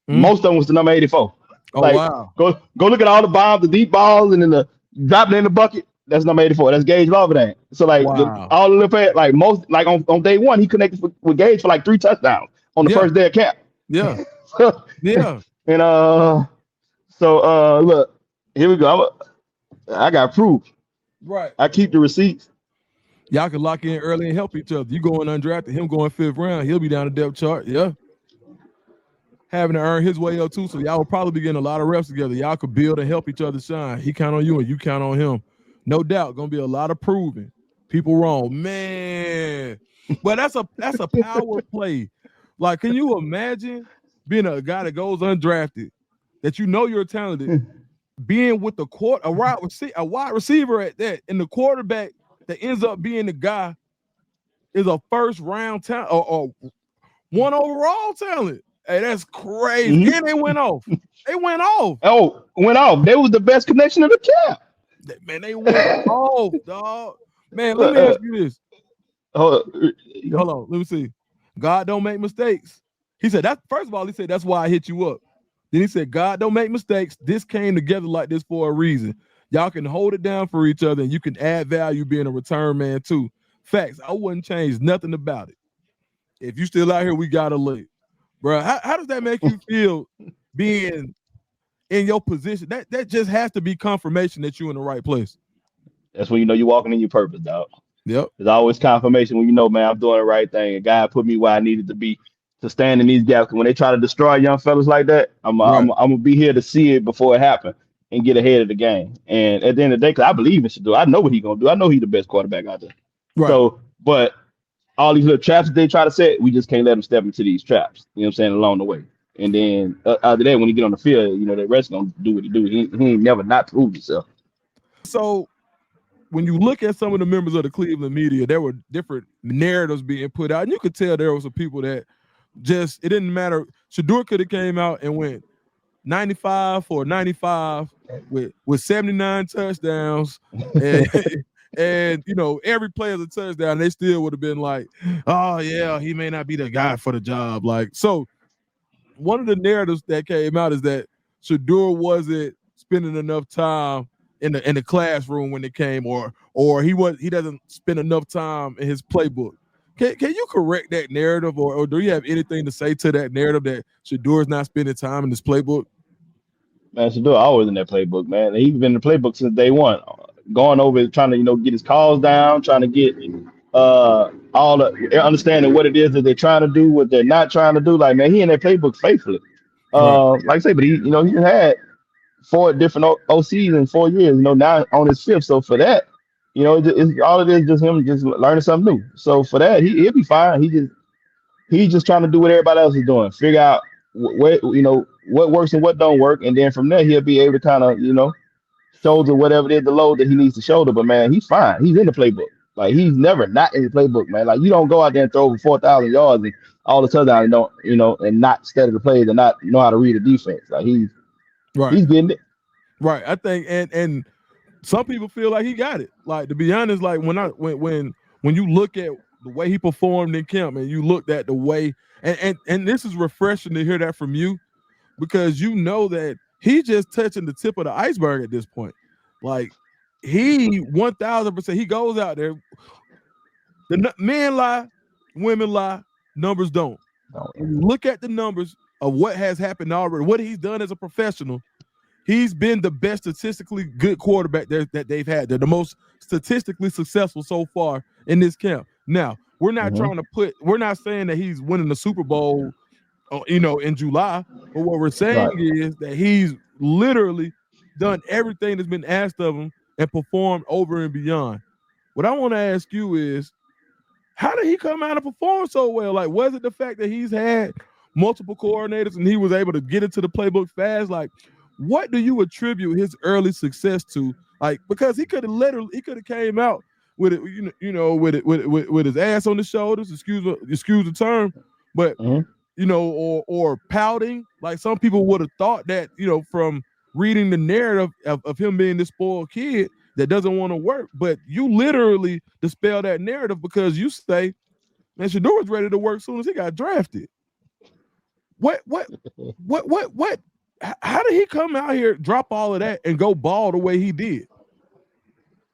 Mhm. most of them was the number 84. Oh Like wow. go look at all the bombs, the deep balls, and then the dropping in the bucket. That's number 84. That's Gage Loverdan. So like Wow. all the little pass, like most like on day one, he connected with Gage for like 3 touchdowns on the Yeah. first day of camp. Yeah. So, Yeah. and look, here we go. I got proof. Right. I keep the receipts. Y'all can lock in early and help each other. You going undrafted, him going fifth round, he'll be down the depth chart. Yeah. Having to earn his way up too. So y'all will probably be getting a lot of reps together. Y'all could build and help each other shine. He count on you and you count on him. No doubt, gonna be a lot of proving people wrong. Man. But that's a power play. Like, can you imagine being a guy that goes undrafted, that you know you're talented, being with a wide receiver at that, and the quarterback that ends up being the guy is a first round talent or one overall talent. Hey, that's crazy. Mhm. And they went off. They went off. Oh, went off. They was the best connection of the camp. Man, they went off, dog. Man, let Look, me ask you this. you know, Hold on, let me see. God don't make mistakes. He said that first of all, he said that's why I hit you up. Then he said, God don't make mistakes. This came together like this for a reason. Y'all can hold it down for each other and you can add value being a return man too. Facts. I wouldn't change nothing about it. If you still out here, we gotta live. Bro, how does that make you feel being in your position? That just has to be confirmation that you're in the right place. that's when you know you're walking in your purpose, dog. Yep. There's always confirmation when you know, man, I'm doing the right thing. And God put me where I needed to be to stand in these gaps. When they try to destroy young fellas like that, Right. I'm gonna be here to see it before it happens and get ahead of the game. And at the end of the day, because I believe in Shedeur, I know what he gonna do. I know he's the best quarterback out there. Right. So, but all these little traps that they try to set, we just can't let him step into these traps. You know what I'm saying? Along the way. And then after that, when he get on the field, the rest gonna do what he do. He ain't never not proved himself. So when you look at some of the members of the Cleveland media, there were different narratives being put out, and you could tell there was some people that just it didn't matter. Shedeur could have came out and went 95 for 95 with 79 touchdowns and and every play is a touchdown. They still would have been like, oh yeah, he may not be the guy for the job. Like, so one of the narratives that came out is that Shedeur wasn't spending enough time in the classroom when it came, or he doesn't spend enough time in his playbook. Can you correct that narrative, or do you have anything to say to that narrative that Shedeur is not spending time in his playbook? Man, Shedeur always in that playbook, man. He's been in the playbook since day one, going over it, trying to get his calls down, trying to get all the understanding what it is that they're trying to do, what they're not trying to do. Like, man, he in that playbook faithfully. Right, Like I say, but he had four different OCs in 4 years. Now on his fifth. So for that, all it is just him just learning something new. So for that, he'll be fine. He's just trying to do what everybody else is doing. Figure out what works and what don't work, and then from there he'll be able to kind of shoulder whatever it is the load that he needs to shoulder. But man, he's fine. He's in the playbook. Like he's never not in the playbook, man. Like you don't go out there and throw over 4,000 yards and all of a sudden and don't and not study the plays and not know how to read a defense. Like right, he's getting it. right. I think, and some people feel like he got it. Like, to be honest, like when you look at the way he performed in camp, and you looked at the way, and this is refreshing to hear that from you, because you know that he's just touching the tip of the iceberg at this point. Like, he 1,000%, he goes out there. The men lie, women lie, numbers don't. And you look at the numbers of what has happened already, what he's done as a professional. He's been the best statistically good quarterback that they've had. They're the most statistically successful so far in this camp. Now, we're not we're not saying that he's winning the Super Bowl, in July, but what we're saying is that he's literally done everything that's been asked of him and performed over and beyond. What I want to ask you is, how did he come out and perform so well? Like, was it the fact that he's had multiple coordinators and he was able to get into the playbook fast? Like, what do you attribute his early success to? Like, because he could have came out with it, with his ass on his shoulders, excuse the term, but or pouting. Like, some people would have thought that, from reading the narrative of him being this spoiled kid that doesn't want to work. But you literally dispel that narrative, because you say, man, Shedeur was ready to work as soon as he got drafted. What? How did he come out here, drop all of that, and go ball the way he did?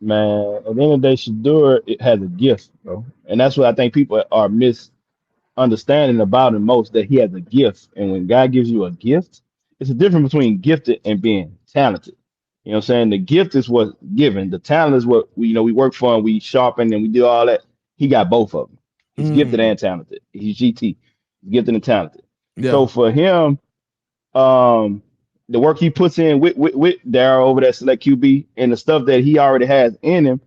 Man, at the end of the day, Shedeur it has a gift, bro, and that's what I think people are misunderstanding about him most. That he has a gift, and when God gives you a gift, it's a difference between gifted and being talented. You know what I'm saying? The gift is what's given. The talent is what we work for and we sharpen and we do all that. He got both of them. He's gifted and talented. He's GT. He's gifted and talented. Yeah. So for him, the work he puts in with Darryl over that select QB and the stuff that he already has in him,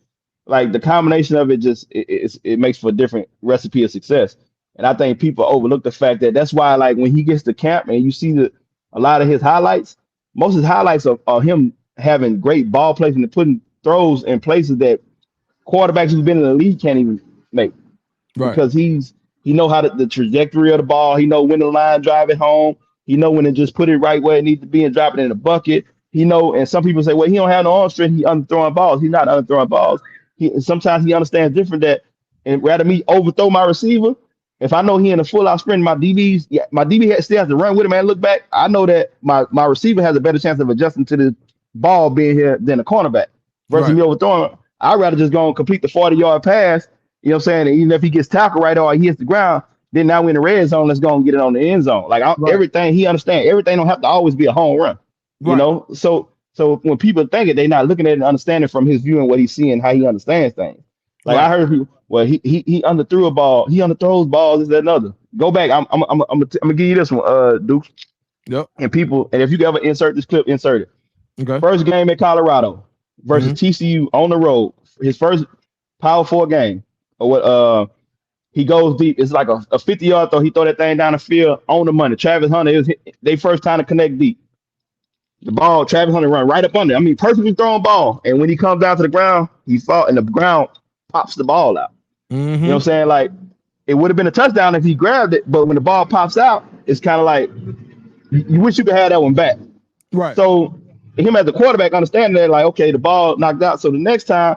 like the combination of it just it makes for a different recipe of success. And I think people overlook the fact that that's why, like, when he gets to camp and you see a lot of his highlights, most of his highlights are him having great ball placement and putting throws in places that quarterbacks who've been in the league can't even make. Right. Because he know how the trajectory of the ball. He know when to line drive it home. He know when to just put it right where it needs to be and drop it in the bucket. He know, and some people say, well, he don't have no arm strength. He underthrowing balls. He's not underthrowing balls. Sometimes he understands different that, and rather me overthrow my receiver, if I know he in a full out sprint, my DB still has to run with him and look back. I know that my receiver has a better chance of adjusting to the ball being here than a cornerback versus me overthrowing him. I'd rather just go and complete the 40-yard pass. You know what I'm saying? And even if he gets tackled right or he hits the ground, then now we're in the red zone. Let's go and get it on the end zone. Like everything he understands, everything don't have to always be a home run. You know, so when people think it, they're not looking at it and understanding from his view and what he's seeing, how he understands things. Like I heard people, well, he underthrew a ball, he underthrows balls, is that another? Go back. I'm gonna give you this one, Duke, Yep. and people. And if you can ever insert this clip, insert it. Okay. First game at Colorado versus Mm-hmm. TCU on the road. His first Power Four game. Or what? He goes deep. It's like a 50-yard throw. He throw that thing down the field on the money. Travis Hunter, it was they first time to connect deep. The ball, Travis Hunter run right up under. I mean, perfectly thrown ball. And when he comes down to the ground, he fall and the ground pops the ball out. You know what I'm Mm-hmm. saying? Like it would have been a touchdown if he grabbed it, but when the ball pops out, it's kind of like you wish you could have that one back. Right. So him as the quarterback understanding that, like, okay, the ball knocked out. So the next time,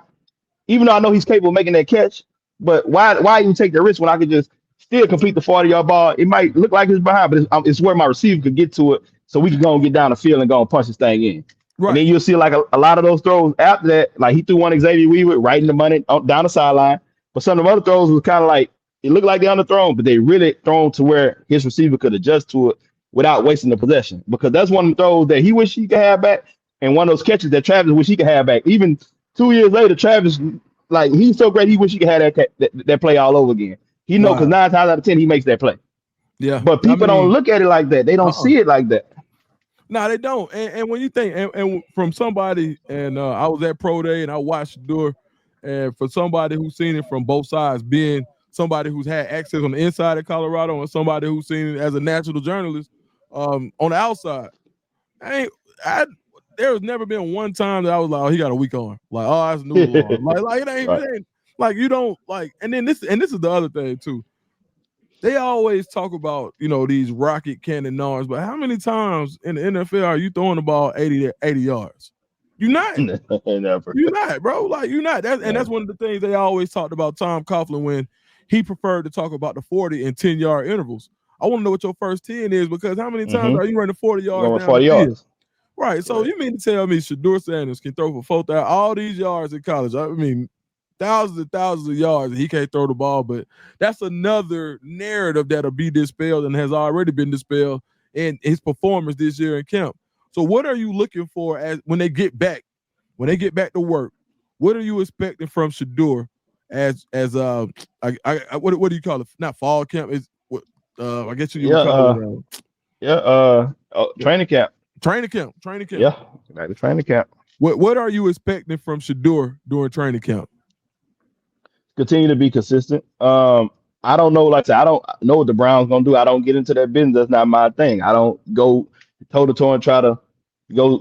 even though I know he's capable of making that catch, but why even take the risk when I could just still complete the 40-yard ball? It might look like it's behind, but it's where my receiver could get to it, so we can go and get down the field and go and punch this thing in. And Right. then you'll see like a lot of those throws after that, like he threw one Xavier Weaver right in the money down the sideline. But some of the other throws was kind of like it looked like they underthrown, but they really thrown to where his receiver could adjust to it without wasting the possession. Because that's one of the throws that he wish he could have back, and one of those catches that Travis wish he could have back. Even 2 years later, Travis like he's so great he wish he could have that play all over again. He know because Wow. 9 times out of 10 he makes that play. Yeah. But I people don't mean, look at it like that. They don't uh-uh. see it like that. No, they don't. And when you think, and from somebody, and I was at Pro Day and I watched Shedeur, and for somebody who's seen it from both sides, being somebody who's had access on the inside of Colorado and somebody who's seen it as a national journalist on the outside, I ain't, I there has never been one time that I was like, oh, he got a weak arm. Like, oh, that's a noodle arm. Like Right. it ain't like you don't like. And then this is the other thing too. They always talk about, these rocket cannon arms, but how many times in the NFL are you throwing the ball 80 yards? You're not. Never. You're not, bro. Like you're not. And that's Never. one of the things they always talked about Tom Coughlin when he preferred to talk about the 40 and 10-yard intervals. I want to know what your first 10 is because how many times Mm-hmm. are you running 40 You're yards going down the 40 field? yards. Right. So Right. you mean to tell me Shedeur Sanders can throw for 4,000 all these yards in college? I mean, thousands and thousands of yards and he can't throw the ball, but that's another narrative that'll be dispelled and has already been dispelled in his performance this year in camp. So what are you looking for as when they get back to work? What are you expecting from Shedeur as what do you call it? Not fall camp is what I guess you Yeah. would call it Yeah. Training camp. training camp. Training camp. Yeah. Like the training camp. What are you expecting from Shedeur during training camp? Continue to be consistent. I don't know. Like I said, I don't know what the Browns gonna do. I don't get into that business. That's not my thing. I don't go toe to toe and try to go,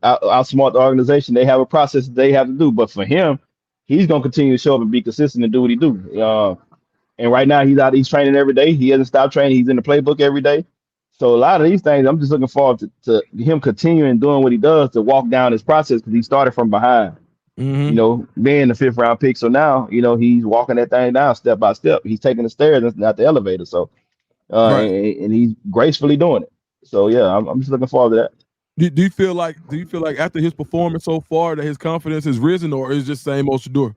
outsmart the organization. They have a process that they have to do. But for him, he's gonna continue to show up and be consistent and do what he do. And right now he's out. He's training every day. He hasn't stopped training. He's in the playbook every day. So a lot of these things, I'm just looking forward to him continuing doing what he does to walk down his process because he started from behind. Mm-hmm. Being the 5th round pick. So now, he's walking that thing down step by step. He's taking the stairs, and not the elevator. So, Right. and he's gracefully doing it. So yeah, I'm just looking forward to that. Do you feel like after his performance so far that his confidence has risen, or is just same old Shedeur?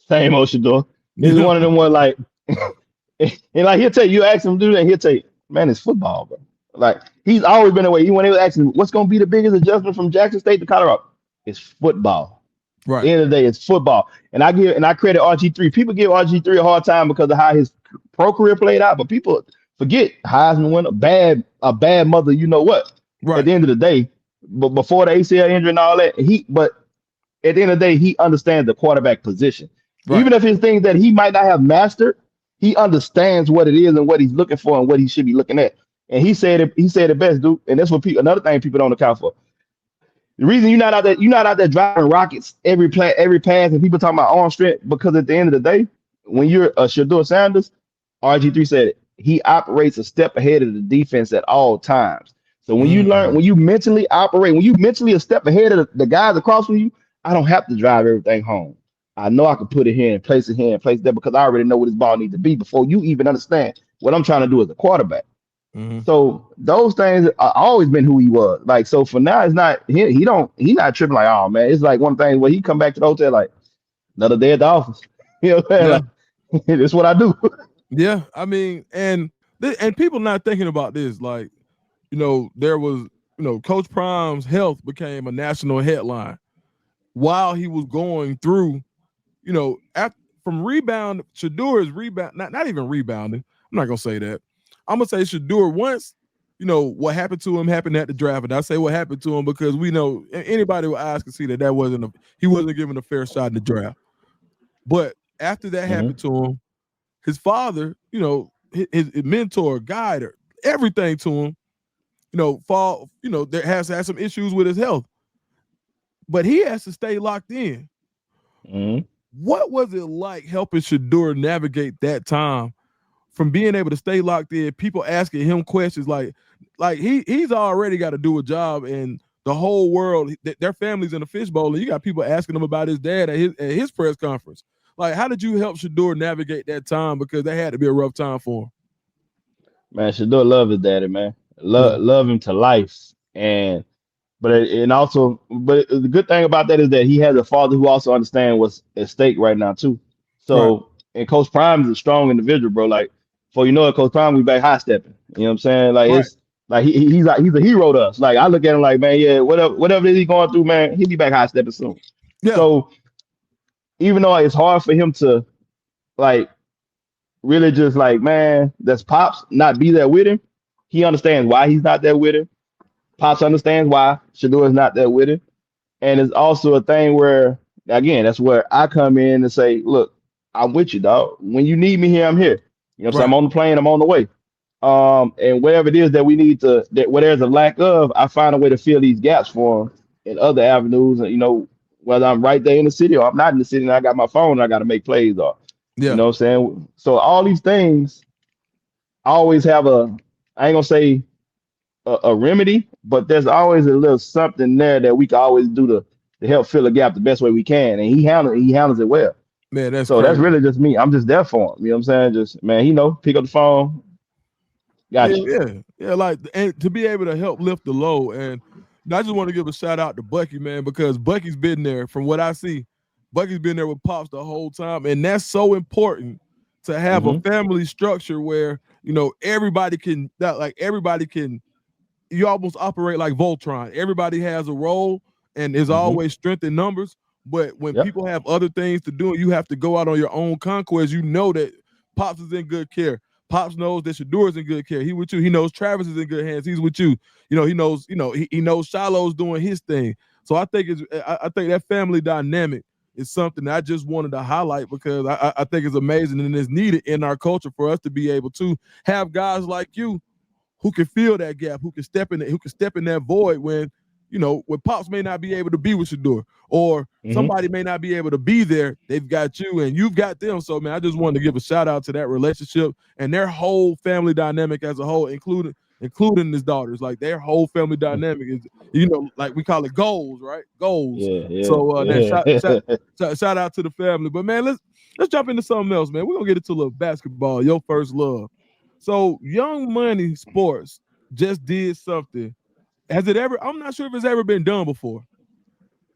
Same old Shedeur. This is Yeah. one of them one like, and like he'll tell you, ask him to do that, he'll tell you, man, it's football, bro. Like he's always been away. When they was asking, what's going to be the biggest adjustment from Jackson State to Colorado? It's football. At Right. the end of the day, it's football. And I credit RG3. People give RG3 a hard time because of how his pro career played out, but people forget Heisman winner, a bad mother, you know what? At Right. the end of the day, but before the ACL injury and all that, but at the end of the day, he understands the quarterback position. Right. Even if it's things that he might not have mastered, he understands what it is and what he's looking for and what he should be looking at. And he said it best, dude. And that's what another thing people don't account for. The reason you're not out there driving rockets every pass and people talking about arm strength because at the end of the day, when you're a Shedeur Sanders, RG3 said it, he operates a step ahead of the defense at all times. So Mm-hmm. when you mentally operate, when you mentally a step ahead of the guys across from you, I don't have to drive everything home. I know I can put it here and place it here and place there because I already know what this ball needs to be before you even understand what I'm trying to do as a quarterback. Mm-hmm. So those things are always been who he was. Like so for now, it's not he not tripping like oh man. It's like one thing where he come back to the hotel like another day at the office. You know what I'm saying? Yeah. Like it's what I do. Yeah. I mean, and people not thinking about this, like, there was, Coach Prime's health became a national headline while he was going through, after, from rebound, Shedeur is rebound, not even rebounding. I'm not gonna say that. I'm gonna say Shedeur once. What happened to him happened at the draft, and I say what happened to him because we know anybody with eyes can see that he wasn't given a fair shot in the draft. But after that happened to him, his father, his mentor, guide, everything to him, there has had some issues with his health, but he has to stay locked in. What was it like helping Shedeur navigate that time from being able to stay locked in, people asking him questions like he's already got to do a job, and the whole world, their family's in a fishbowl, and you got people asking him about his dad at his press conference. Like, how did you help Shedeur navigate that time? Because that had to be a rough time for him. Man, Shedeur love his daddy, man. Love him to life. But the good thing about that is that he has a father who also understands what's at stake right now too. Right. So, and Coach Prime is a strong individual, bro. Like, before you know it, Coach Prime, we back high stepping. You know what I'm saying? Like, Right. it's like he's a hero to us. Like, I look at him like, man, yeah, whatever he's going through, man, he'll be back high stepping soon. Yeah. So even though it's hard for him to like really just like, man, that's Pops not be there with him, he understands why he's not there with him. Pops understands why Shedeur is not there with him. And it's also a thing where, again, that's where I come in and say, look, I'm with you, dog. When you need me here, I'm here. You know what I'm saying? Right. I'm on the plane, I'm on the way. And whatever it is that we need to, that where there's a lack of, I find a way to fill these gaps for them in other avenues. And, whether I'm right there in the city or I'm not in the city and I got my phone and I got to make plays or, you Yeah. know what I'm saying? So all these things, I always have I ain't gonna say a remedy, but there's always a little something there that we can always do to help fill a gap the best way we can. And he handles it well. Man, that's So that's crazy. really just me. I'm just there for him. You know what I'm saying? Just, man, pick up the phone. Got you. Yeah. Like, and to be able to help lift the load. And I just want to give a shout out to Bucky, man, because Bucky's been there. From what I see, Bucky's been there with Pops the whole time, and that's so important to have a family structure where everybody can you almost operate like Voltron. Everybody has a role, and there's always strength in numbers. But when Yep. people have other things to do, and you have to go out on your own conquest, you know that Pops is in good care. Pops knows that Shedeur is in good care. He with you. He knows Travis is in good hands. He's with you. He knows. He knows Shiloh's doing his thing. So I think I think that family dynamic is something that I just wanted to highlight because I think it's amazing and it's needed in our culture for us to be able to have guys like you who can fill that gap, who can step in it, who can step in that void when Pops may not be able to be with Shedeur, or somebody may not be able to be there. They've got you and you've got them. So man, I just wanted to give a shout out to that relationship and their whole family dynamic as a whole, including his daughters. Like their whole family dynamic is, like we call it goals, right? Goals. Yeah. So Yeah. shout out to the family. But man, let's jump into something else, man. We're gonna get into a little basketball, your first love. So Young Money Sports just did something. Has it ever? I'm not sure if it's ever been done before.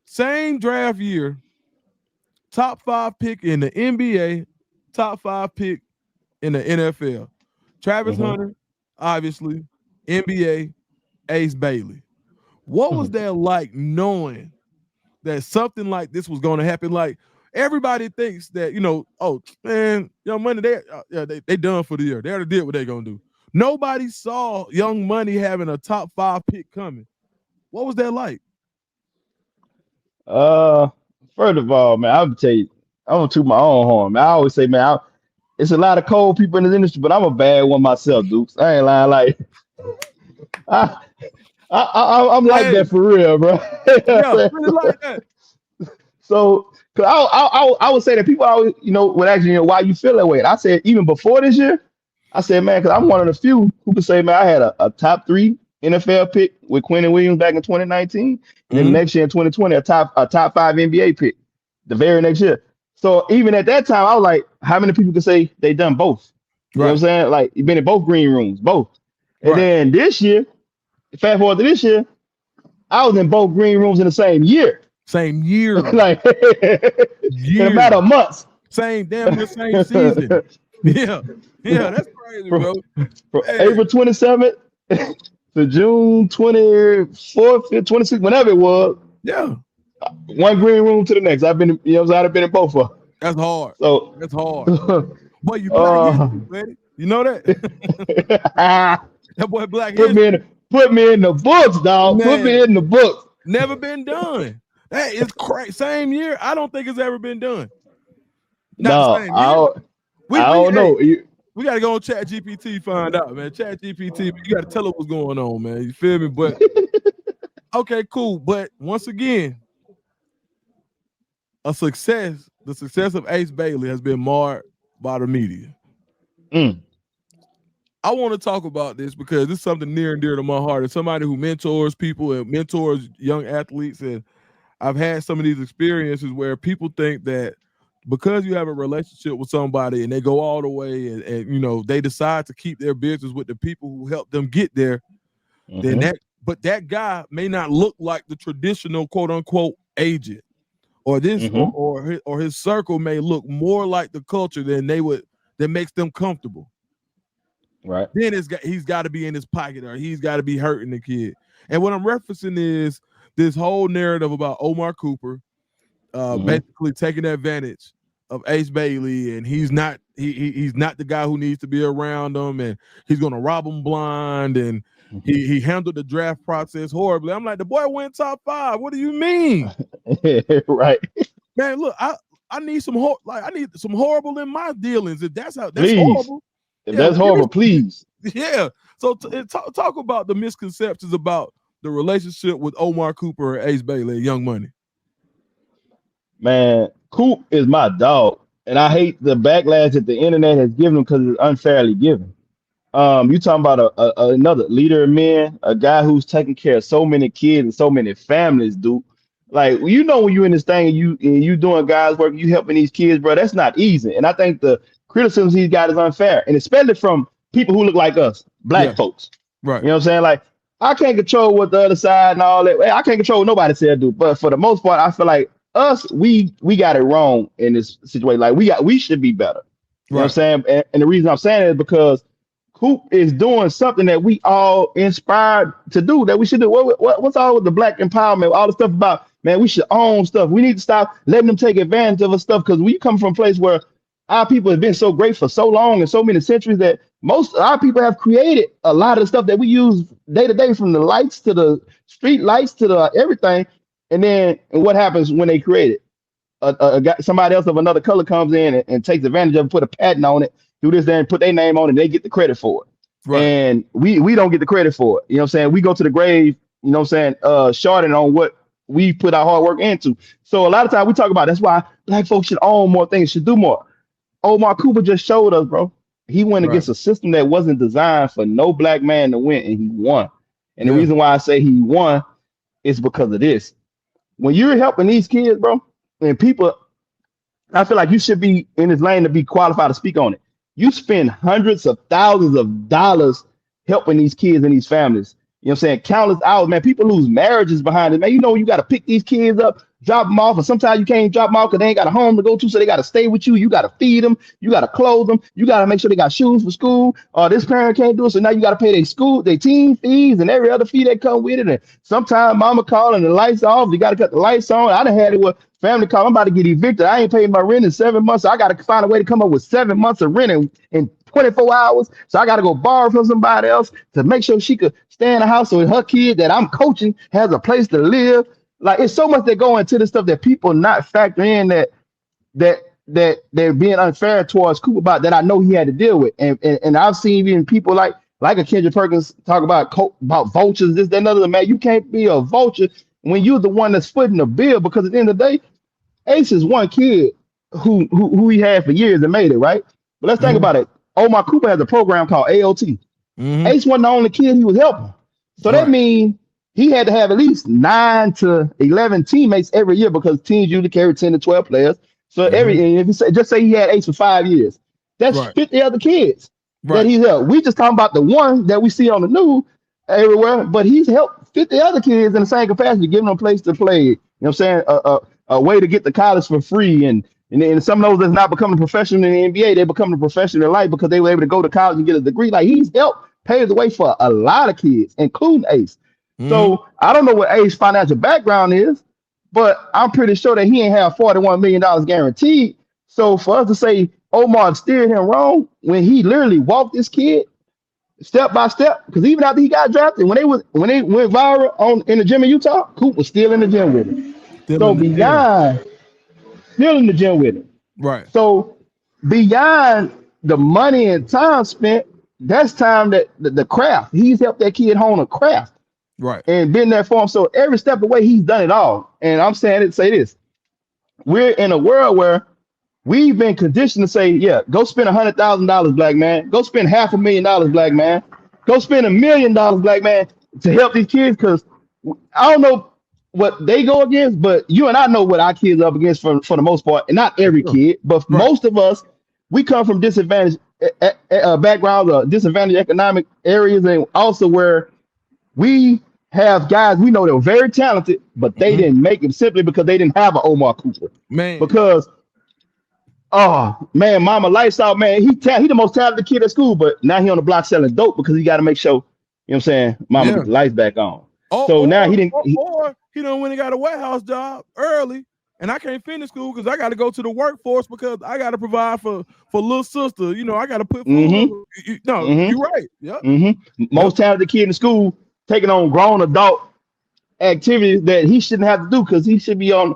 Same draft year, top 5 pick in the NBA, top 5 pick in the NFL. Travis Hunter, obviously, NBA, Ace Bailey. What was that like knowing that something like this was going to happen? Like everybody thinks that oh man, Young Money they done for the year. They already did what they gonna do. Nobody saw Young Money having a top 5 pick coming. What was that like? Uh, First of all, man, I'll tell you, I'm gonna toot my own horn, man. I always say, man, it's a lot of cold people in this industry, but I'm a bad one myself, Dukes. I ain't lying. Like, I, I'm like Hey, that for real, bro. You know what yeah, I'm really like that. So, cause I would say that people always, would ask me, why you feel that way. And I said, even before this year, I said, man, because I'm one of the few who could say, man, I had a top 3 NFL pick with Quentin Williams back in 2019, and then the next year in 2020, a top 5 NBA pick the very next year. So even at that time, I was like, how many people could say they done both? You know what I'm Right, saying? Like, you've been in both green rooms, both. And right. then this year, fast forward to this year, I was in both green rooms in the same year. Same year, Like in a matter year, of months. same damn near same season. Yeah, yeah, that's crazy, from, bro. from Hey, April 27th to June 24th, 26th, whenever it was, yeah, one green room to the next. I've been in both of them. that's hard. So, That's hard. But you black uh, history, buddy. You know that? That boy Black put History, me in the books, dog. Put man, me in the books. never been done. Hey, it's crazy. Same year. I don't think it's ever been done. Not the No, same year. I We don't hey, know. we gotta go on Chat GPT, find out, man. Chat GPT, you gotta tell us what's going on, man. You feel me? But okay, cool. But once again, the success of Ace Bailey has been marred by the media. Mm, I want to talk about this because it's something near and dear to my heart. As somebody who mentors people and mentors young athletes, and I've had some of these experiences where people think that because you have a relationship with somebody and they go all the way and you know they decide to keep their business with the people who helped them get there, then mm-hmm, that guy may not look like the traditional quote unquote agent, or this mm-hmm. or his circle may look more like the culture than they would that makes them comfortable. Right. Then he's got to be in his pocket or he's got to be hurting the kid. And what I'm referencing is this whole narrative about Omar Cooper Mm-hmm. basically taking advantage of Ace Bailey, and he's not the guy who needs to be around him, and he's gonna rob him blind, and he handled the draft process horribly. I'm like, the boy went top 5. What do you mean, Right. man? Look, I need I need some horrible in my dealings. If that's Please. horrible, If yeah. that's Well, give me horrible, please. yeah. So talk about the misconceptions about the relationship with Omar Cooper and Ace Bailey, Young Money. Man, Coop is my dog. And I hate the backlash that the internet has given him because it's unfairly given. You talking about another leader of men, a guy who's taking care of so many kids and so many families, dude. Like you know when you in this thing and you doing guys work, you helping these kids, bro. That's not easy. And I think the criticism he's got is unfair, and especially from people who look like us, Yeah, black folks. right, You know what I'm saying? Like I can't control what the other side and all that. I can't control what nobody said, dude. But for the most part, I feel like us, we got it wrong in this situation. Like we should be better. You know what I'm right, saying? And the reason I'm saying it is because Coop is doing something that we all inspired to do that we should do. What's all with the black empowerment, all the stuff about, man, we should own stuff. We need to stop letting them take advantage of us stuff because we come from a place where our people have been so great for so long and so many centuries that most of our people have created a lot of the stuff that we use day to day, from the lights to the street lights to the everything. And what happens when they create it? Somebody else of another color comes in and takes advantage of it, put a patent on it, do this there and put their name on it, and they get the credit for it. right, And we don't get the credit for it. You know what I'm saying? We go to the grave, you know what I'm saying, shorting on what we put our hard work into. So a lot of times we talk about that's why black folks should own more things, should do more. Omar Cooper just showed us, bro. He went right. against a system that wasn't designed for no black man to win, and he won. And the Yeah, reason why I say he won is because of this. When you're helping these kids, bro, and people, I feel like you should be in this lane to be qualified to speak on it. You spend hundreds of thousands of dollars helping these kids and these families. You know what I'm saying? Countless hours, man. People lose marriages behind it, man. You know, you got to pick these kids up, drop them off, and sometimes you can't drop them off because they ain't got a home to go to, so they got to stay with you. You got to feed them, you got to clothe them, you got to make sure they got shoes for school. Or this parent can't do it, so now you got to pay their school, their team fees, and every other fee that come with it. And sometimes mama calling the lights off, you got to cut the lights on. I done had it with family call. I'm about to get evicted. I ain't paid my rent in 7 months, so I got to find a way to come up with 7 months of rent in 24 hours. So I got to go borrow from somebody else to make sure she could stay in the house so her kid that I'm coaching has a place to live. Like it's so much that go into this stuff that people not factor in that they're being unfair towards Cooper about that I know he had to deal with. And I've seen even people like a Kendrick Perkins talk about vultures, this, that, another. Man, you can't be a vulture when you're the one that's footing the bill, because at the end of the day, Ace is one kid who he had for years and made it, right? But let's think mm-hmm. about it. Omar Cooper has a program called AOT. Mm-hmm. Ace wasn't the only kid he was helping. So that Right, means he had to have at least 9 to 11 teammates every year, because teams usually carry 10 to 12 players. So mm-hmm. if you say, just say he had Ace for 5 years, that's Right, 50 other kids that right, he's helped. We just talking about the one that we see on the news everywhere, but he's helped 50 other kids in the same capacity, giving them a place to play. You know what I'm saying? A way to get to college for free. And some of those that's not becoming professional in the NBA, they become a professional in life because they were able to go to college and get a degree. Like he's helped pave the way for a lot of kids, including Ace. mm-hmm. So I don't know what Ace's financial background is, but I'm pretty sure that he ain't have $41 million guaranteed. So for us to say Omar steered him wrong when he literally walked this kid step by step. Because even after he got drafted, when they went viral on in the gym in Utah, Coop was still in the gym with him. Still So in the gym. beyond still in the gym with him. Right. So beyond the money and time spent, that's time that the craft. He's helped that kid hone a craft Right. and been there for him. So every step of the way, he's done it all. And I'm saying it. Say this: we're in a world where we've been conditioned to say, yeah, go spend $100,000, black man. Go spend $500,000, black man. Go spend $1 million, black man, to help these kids. Because I don't know what they go against, but you and I know what our kids are up against for the most part. And not every Sure. kid, but Right. most of us, we come from disadvantaged backgrounds or disadvantaged economic areas, and also where we have guys we know that were very talented, but they Mhm. didn't make it simply because they didn't have an Omar Cooper. Man. Because oh man, Mama Lifestyle, man, he the most talented kid at school, but now he on the block selling dope because he got to make sure, you know what I'm saying, Mama Yeah. get the lights back on. Or So now he didn't. or he done went and got a warehouse job early, and I can't finish school because I got to go to the workforce because I got to provide for little sister. You know, I got to put food. Mm-hmm, No, you're mm-hmm, right. Yep. mm-hmm. Yep. Most talented kid in school taking on grown adult activities that he shouldn't have to do because he should be on.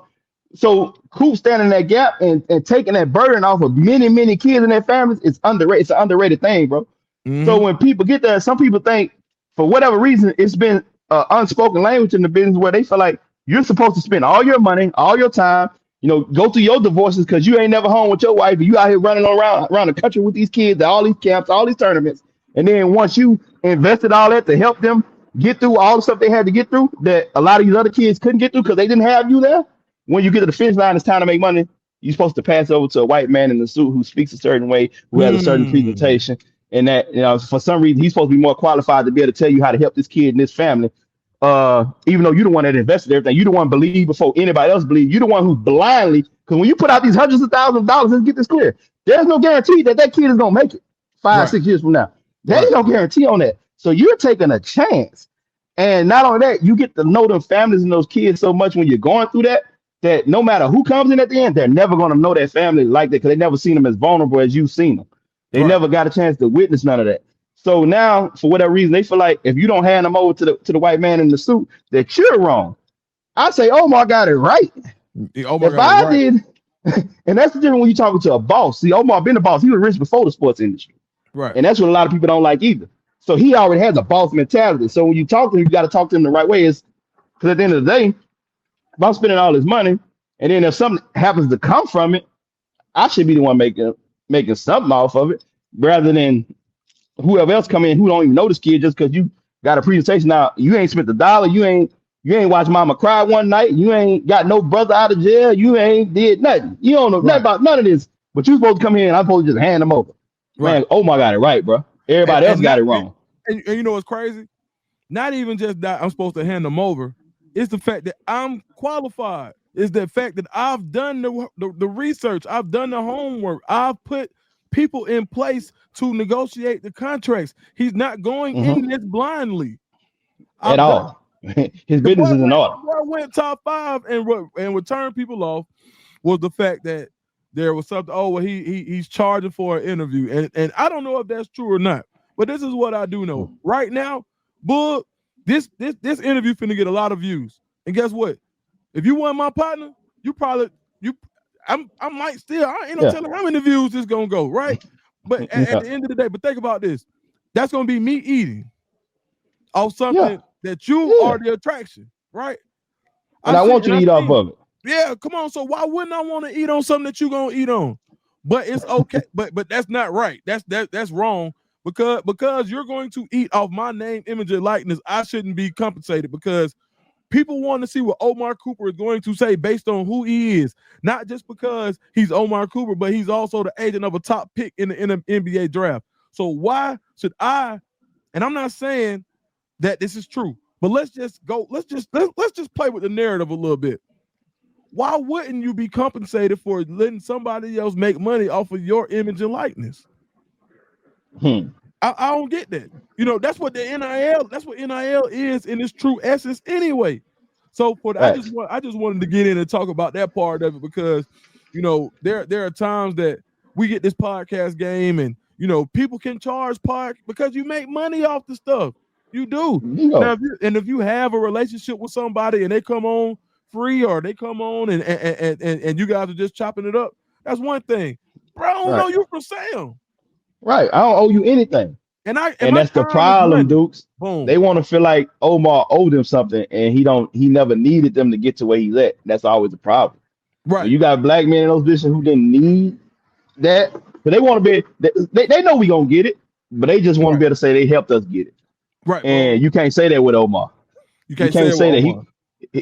So Coop standing in that gap and taking that burden off of many kids in their families is underrated. It's an underrated thing, bro. So Mm-hmm. when people get there, some people think for whatever reason it's been unspoken language in the business where they feel like you're supposed to spend all your money, all your time, go through your divorces because you ain't never home with your wife and you out here running around the country with these kids at all these camps, all these tournaments. And then once you invested all that to help them get through all the stuff they had to get through that a lot of these other kids couldn't get through because they didn't have you there. When you get to the finish line, it's time to make money. You're supposed to pass over to a white man in the suit who speaks a certain way, who has a certain Hmm. presentation, and that for some reason he's supposed to be more qualified to be able to tell you how to help this kid and this family. Even though you're the one that invested everything, you're the one believe before anybody else believe. You're the one who blindly, because when you put out these hundreds of thousands of dollars, let's get this clear. There's no guarantee that that kid is gonna make it five, Right. 6 years from now. There's Right. no guarantee on that. So you're taking a chance. And not only that, you get to know them families and those kids so much when you're going through that no matter who comes in at the end, they're never going to know that family like that because they never seen them as vulnerable as you've seen them. They Right. never got a chance to witness none of that. So now, for whatever reason, they feel like if you don't hand them over to the white man in the suit, that you're wrong. I say, Omar got it right. Oh my If God. I Right. did, and that's the difference when you're talking to a boss. See, Omar been a boss. He was rich before the sports industry. Right. And that's what a lot of people don't like either. So he already has a boss mentality. So when you talk to him, you got to talk to him the right way. Is because at the end of the day, if I'm spending all this money, and then if something happens to come from it, I should be the one making something off of it, rather than whoever else come in who don't even know this kid just because you got a presentation. Now you ain't spent the dollar, you ain't watched mama cry one night, you ain't got no brother out of jail, you ain't did nothing. You don't know nothing Right. about none of this, but you supposed to come here and I'm supposed to just hand them over. Man, Right. oh my got it right, bro. Everybody else And got not it wrong. and you know what's crazy? Not even just that I'm supposed to hand them over. It's the fact that I'm qualified. It's the fact that I've done the research. I've done the homework. I've put people in place to negotiate the contracts. He's not going in Mm-hmm. this blindly. At I've done. all. His business is in order. The boy went top five and what turned people off was the fact that there was something. Oh, well, he's charging for an interview, and I don't know if that's true or not. But this is what I do know right now, Boog. This interview finna get a lot of views, and guess what? If you want my partner, you probably you. I might still. I ain't no Yeah. telling how many views this gonna go, right? But at Yeah. the end of the day, but think about this. That's gonna be me eating off Yeah. something that you Yeah. are the attraction, right? And I want you to I eat off seen, of it. yeah, come on. So why wouldn't I want to eat on something that you gonna eat on? But it's okay. But that's not right. That's wrong because you're going to eat off my name, image, and likeness. I shouldn't be compensated because people want to see what Omar Cooper is going to say based on who he is, not just because he's Omar Cooper, but he's also the agent of a top pick in the NBA draft. So why should I? And I'm not saying that this is true, but let's just go. Let's just play with the narrative a little bit. Why wouldn't you be compensated for letting somebody else make money off of your image and likeness? Hmm. I don't get that. You know, that's what the NIL, that's what NIL is in its true essence anyway. So I just wanted to get in and talk about that part of it because, you know, there are times that we get this podcast game, and people can charge because you make money off the stuff. You do. Now, if you have a relationship with somebody and they come on free, or they come on and you guys are just chopping it up, that's one thing. Bro, I don't know you for Sam. Right. I don't owe you anything. And my that's the time is problem, money. Dukes. Boom. They want to feel like Omar owed them something, and he never needed them to get to where he's at. That's always the problem. Right. When you got black men in those positions who didn't need that, but they want to be. They know we gonna get it, but they just want to be able to say they helped us get it. Right. And you can't say that with Omar. You can't say that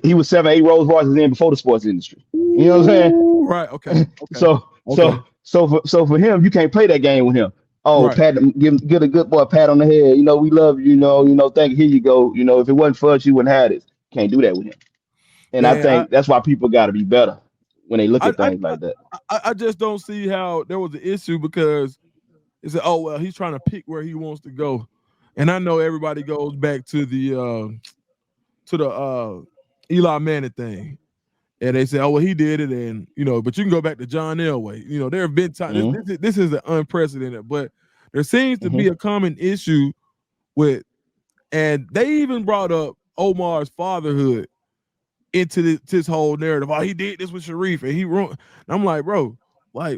he was 7-8 Rolls Royces in before the sports industry. You know what I'm saying? Right. Okay. So for him, you can't play that game with him. Oh, pat, give a good boy a pat on the head. We love you. Thank you. Here you go. If it wasn't for us, you wouldn't have this. Can't do that with him. And man, I think that's why people got to be better when they look at things like that. I just don't see how there was an issue, because it's like, oh well, he's trying to pick where he wants to go, and I know everybody goes back to the Eli Manning thing. And they say, oh, well, he did it. And, but you can go back to John Elway. There have been times, this is unprecedented, but there seems to be a common issue with, and they even brought up Omar's fatherhood into this whole narrative. Oh, he did this with Sharif and he ruined. And I'm like, bro,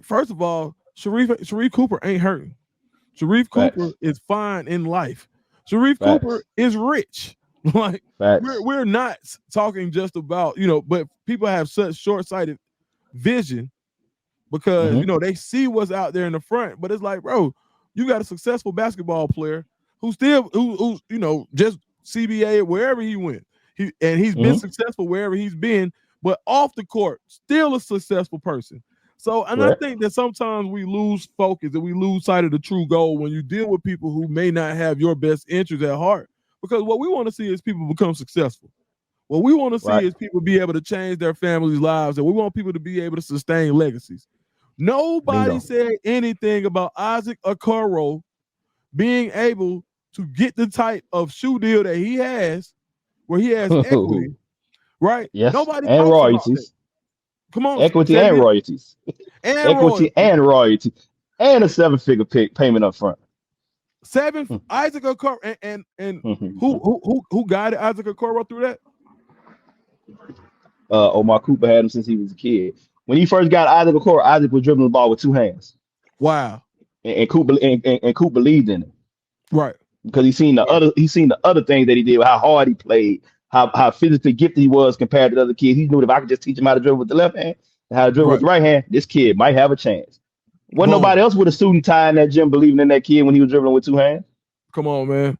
first of all, Sharif Cooper ain't hurting. Sharif Cooper is fine in life. Sharif Cooper is rich. We're not talking just about, but people have such short-sighted vision because they see what's out there in the front, but it's like, bro, you got a successful basketball player who's just CBA wherever he went. He's been successful wherever he's been, but off the court, still a successful person. So, and I think that sometimes we lose focus and we lose sight of the true goal when you deal with people who may not have your best interests at heart. Because what we want to see is people become successful. What we want to see is people be able to change their families' lives, and we want people to be able to sustain legacies. Nobody said anything about Isaac Okoro being able to get the type of shoe deal that he has, where he has equity, right? Yes. Nobody and talks royalties. about that. Come on, equity and royalties, and royalty, and a 7-figure payment up front. Isaac Okoro and who guided Isaac Okoro through that? Omar Cooper had him since he was a kid. When he first got Isaac Okoro, Isaac was dribbling the ball with 2 hands. Wow. And Cooper believed in it. Right. Because he seen the other things that he did, how hard he played, how physically gifted he was compared to the other kids. He knew that if I could just teach him how to dribble with the left hand and how to dribble with the right hand, this kid might have a chance. Wasn't nobody else with a suit and tie in that gym believing in that kid when he was dribbling with 2 hands. Come on, man.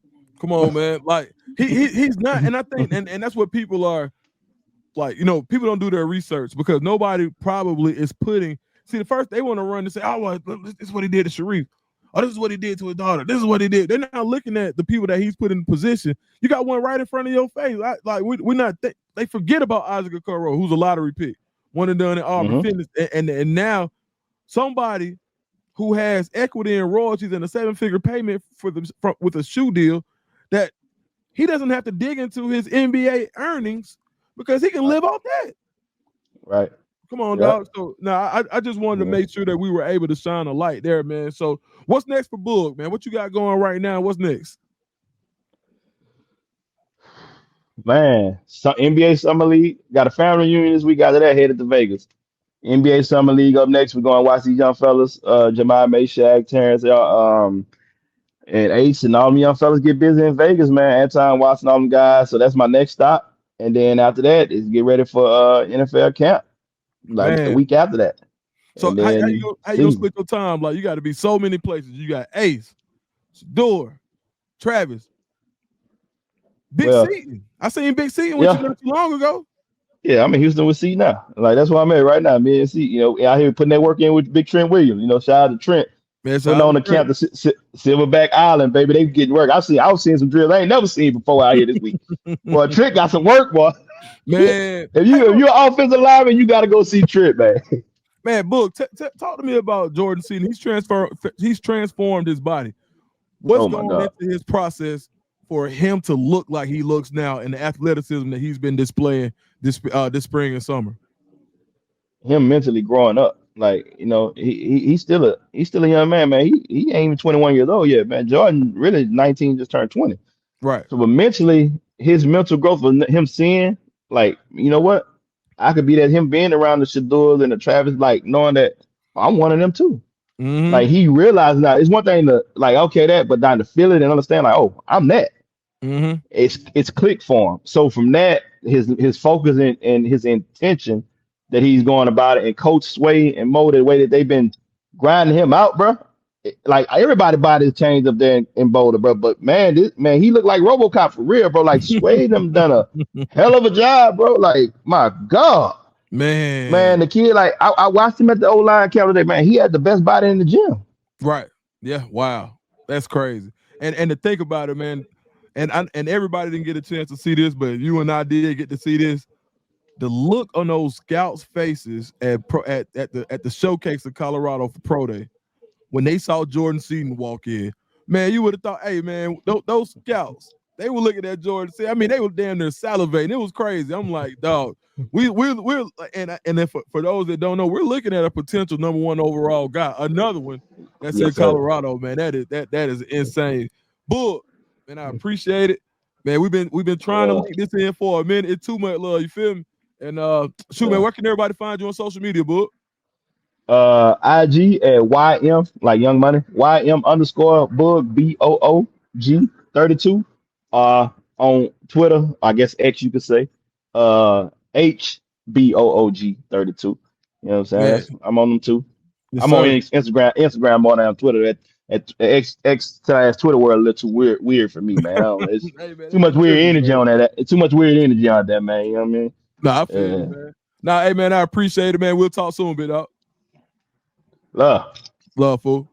Like he's not, and I think, and that's what people are like. People don't do their research because nobody probably is putting. See, the first they want to run and say, "Oh, well, this is what he did to Sharif. Oh, this is what he did to his daughter. This is what he did." They're not looking at the people that he's put in position. You got one right in front of your face. We're not. They forget about Isaac Okoro, who's a lottery pick, one and done in Auburn Fitness, and now somebody who has equity and royalties and a 7-figure payment with a shoe deal that he doesn't have to dig into his NBA earnings because he can live off that. Right. Come on, dog. So now I just wanted to make sure that we were able to shine a light there, man. So what's next for Boog, man? What you got going right now? What's next? Man, NBA Summer League. Got a family reunion this week. After that, headed to Vegas. NBA Summer League up next. We're going to watch these young fellas, Jemiah Meshack, Terrence, and Ace, and all them young fellas get busy in Vegas, man. Anton Watson, all them guys. So that's my next stop. And then after that is get ready for NFL camp, the week after that. So how you gonna split your time? Like, you got to be so many places. You got Ace, Shedeur, Travis, Big Seaton. I seen Big Seaton with you not too long ago. Yeah, I'm in Houston with C now. Like, that's where I'm at right now. Me and C, out here putting that work in with Big Trent Williams. Shout out to Trent. Man, putting on the camp to Silverback Island, baby. They getting work. I was seeing some drills I ain't never seen before out here this week. Boy, Trent got some work, boy. Man, if you're an offensive lineman, you got to go see Trent, man. Man, Boog, talk to me about Jordan Seaton. He's transformed his body. What's going into his process for him to look like he looks now and the athleticism that he's been displaying this spring and summer? Him mentally growing up. Like, he's still a young man, man. He ain't even 21 years old yet, man. Jordan really 19, just turned 20. Right. So, but mentally, his mental growth was him seeing, like, you know what? I could be that him being around the Shedeurs and the Travis, like knowing that I'm one of them too. Mm-hmm. Like he realized now it's one thing to like, okay, that, but down to feel it and understand, like, oh, I'm that. Mm-hmm. It's click for him. So from that, his focus and his intention that he's going about it, and Coach Sway and Mo, the way that they've been grinding him out, bro. Like everybody body has changed up there in Boulder, bro. But man, he looked like RoboCop for real, bro. Like Sway them done a hell of a job, bro. Like my God, man, Man. the kid, like I watched him at the O-line camp today, man. He had the best body in the gym. Right. Yeah. Wow. That's crazy. And to think about it, man, and everybody didn't get a chance to see this, but you and I did get to see this. The look on those scouts' faces at the showcase of Colorado for Pro Day when they saw Jordan Seaton walk in, man, you would have thought, hey, man, those scouts, they were looking at Jordan. See, I mean, they were damn near salivating. It was crazy. I'm like, dog, we're and then for those that don't know, we're looking at a potential #1 overall guy, another one that's in Yes, sir. Colorado, man. That is insane. Boog, man, I appreciate it. Man, we've been trying to Uh, link this in for a minute. It's too much love, you feel me? And shoot, man, uh, where can everybody find you on social media, Boog? IG at YM, like Young Money, YM underscore Boog, BOOG 32. On Twitter, I guess X you could say. HBOOG 32. You know what I'm saying? Man, I'm on them too. yes, I'm on sir. Instagram more than on Twitter. At X Twitter world a little too weird for me, man. I don't, it's Hey, man, too it be much weird tripping, energy man. on that. It's too much weird energy on that, man. You know what I mean? Nah, I feel you, man. Nah, hey, man, I appreciate it, man. We'll talk soon, bit up. Love. Love, fool.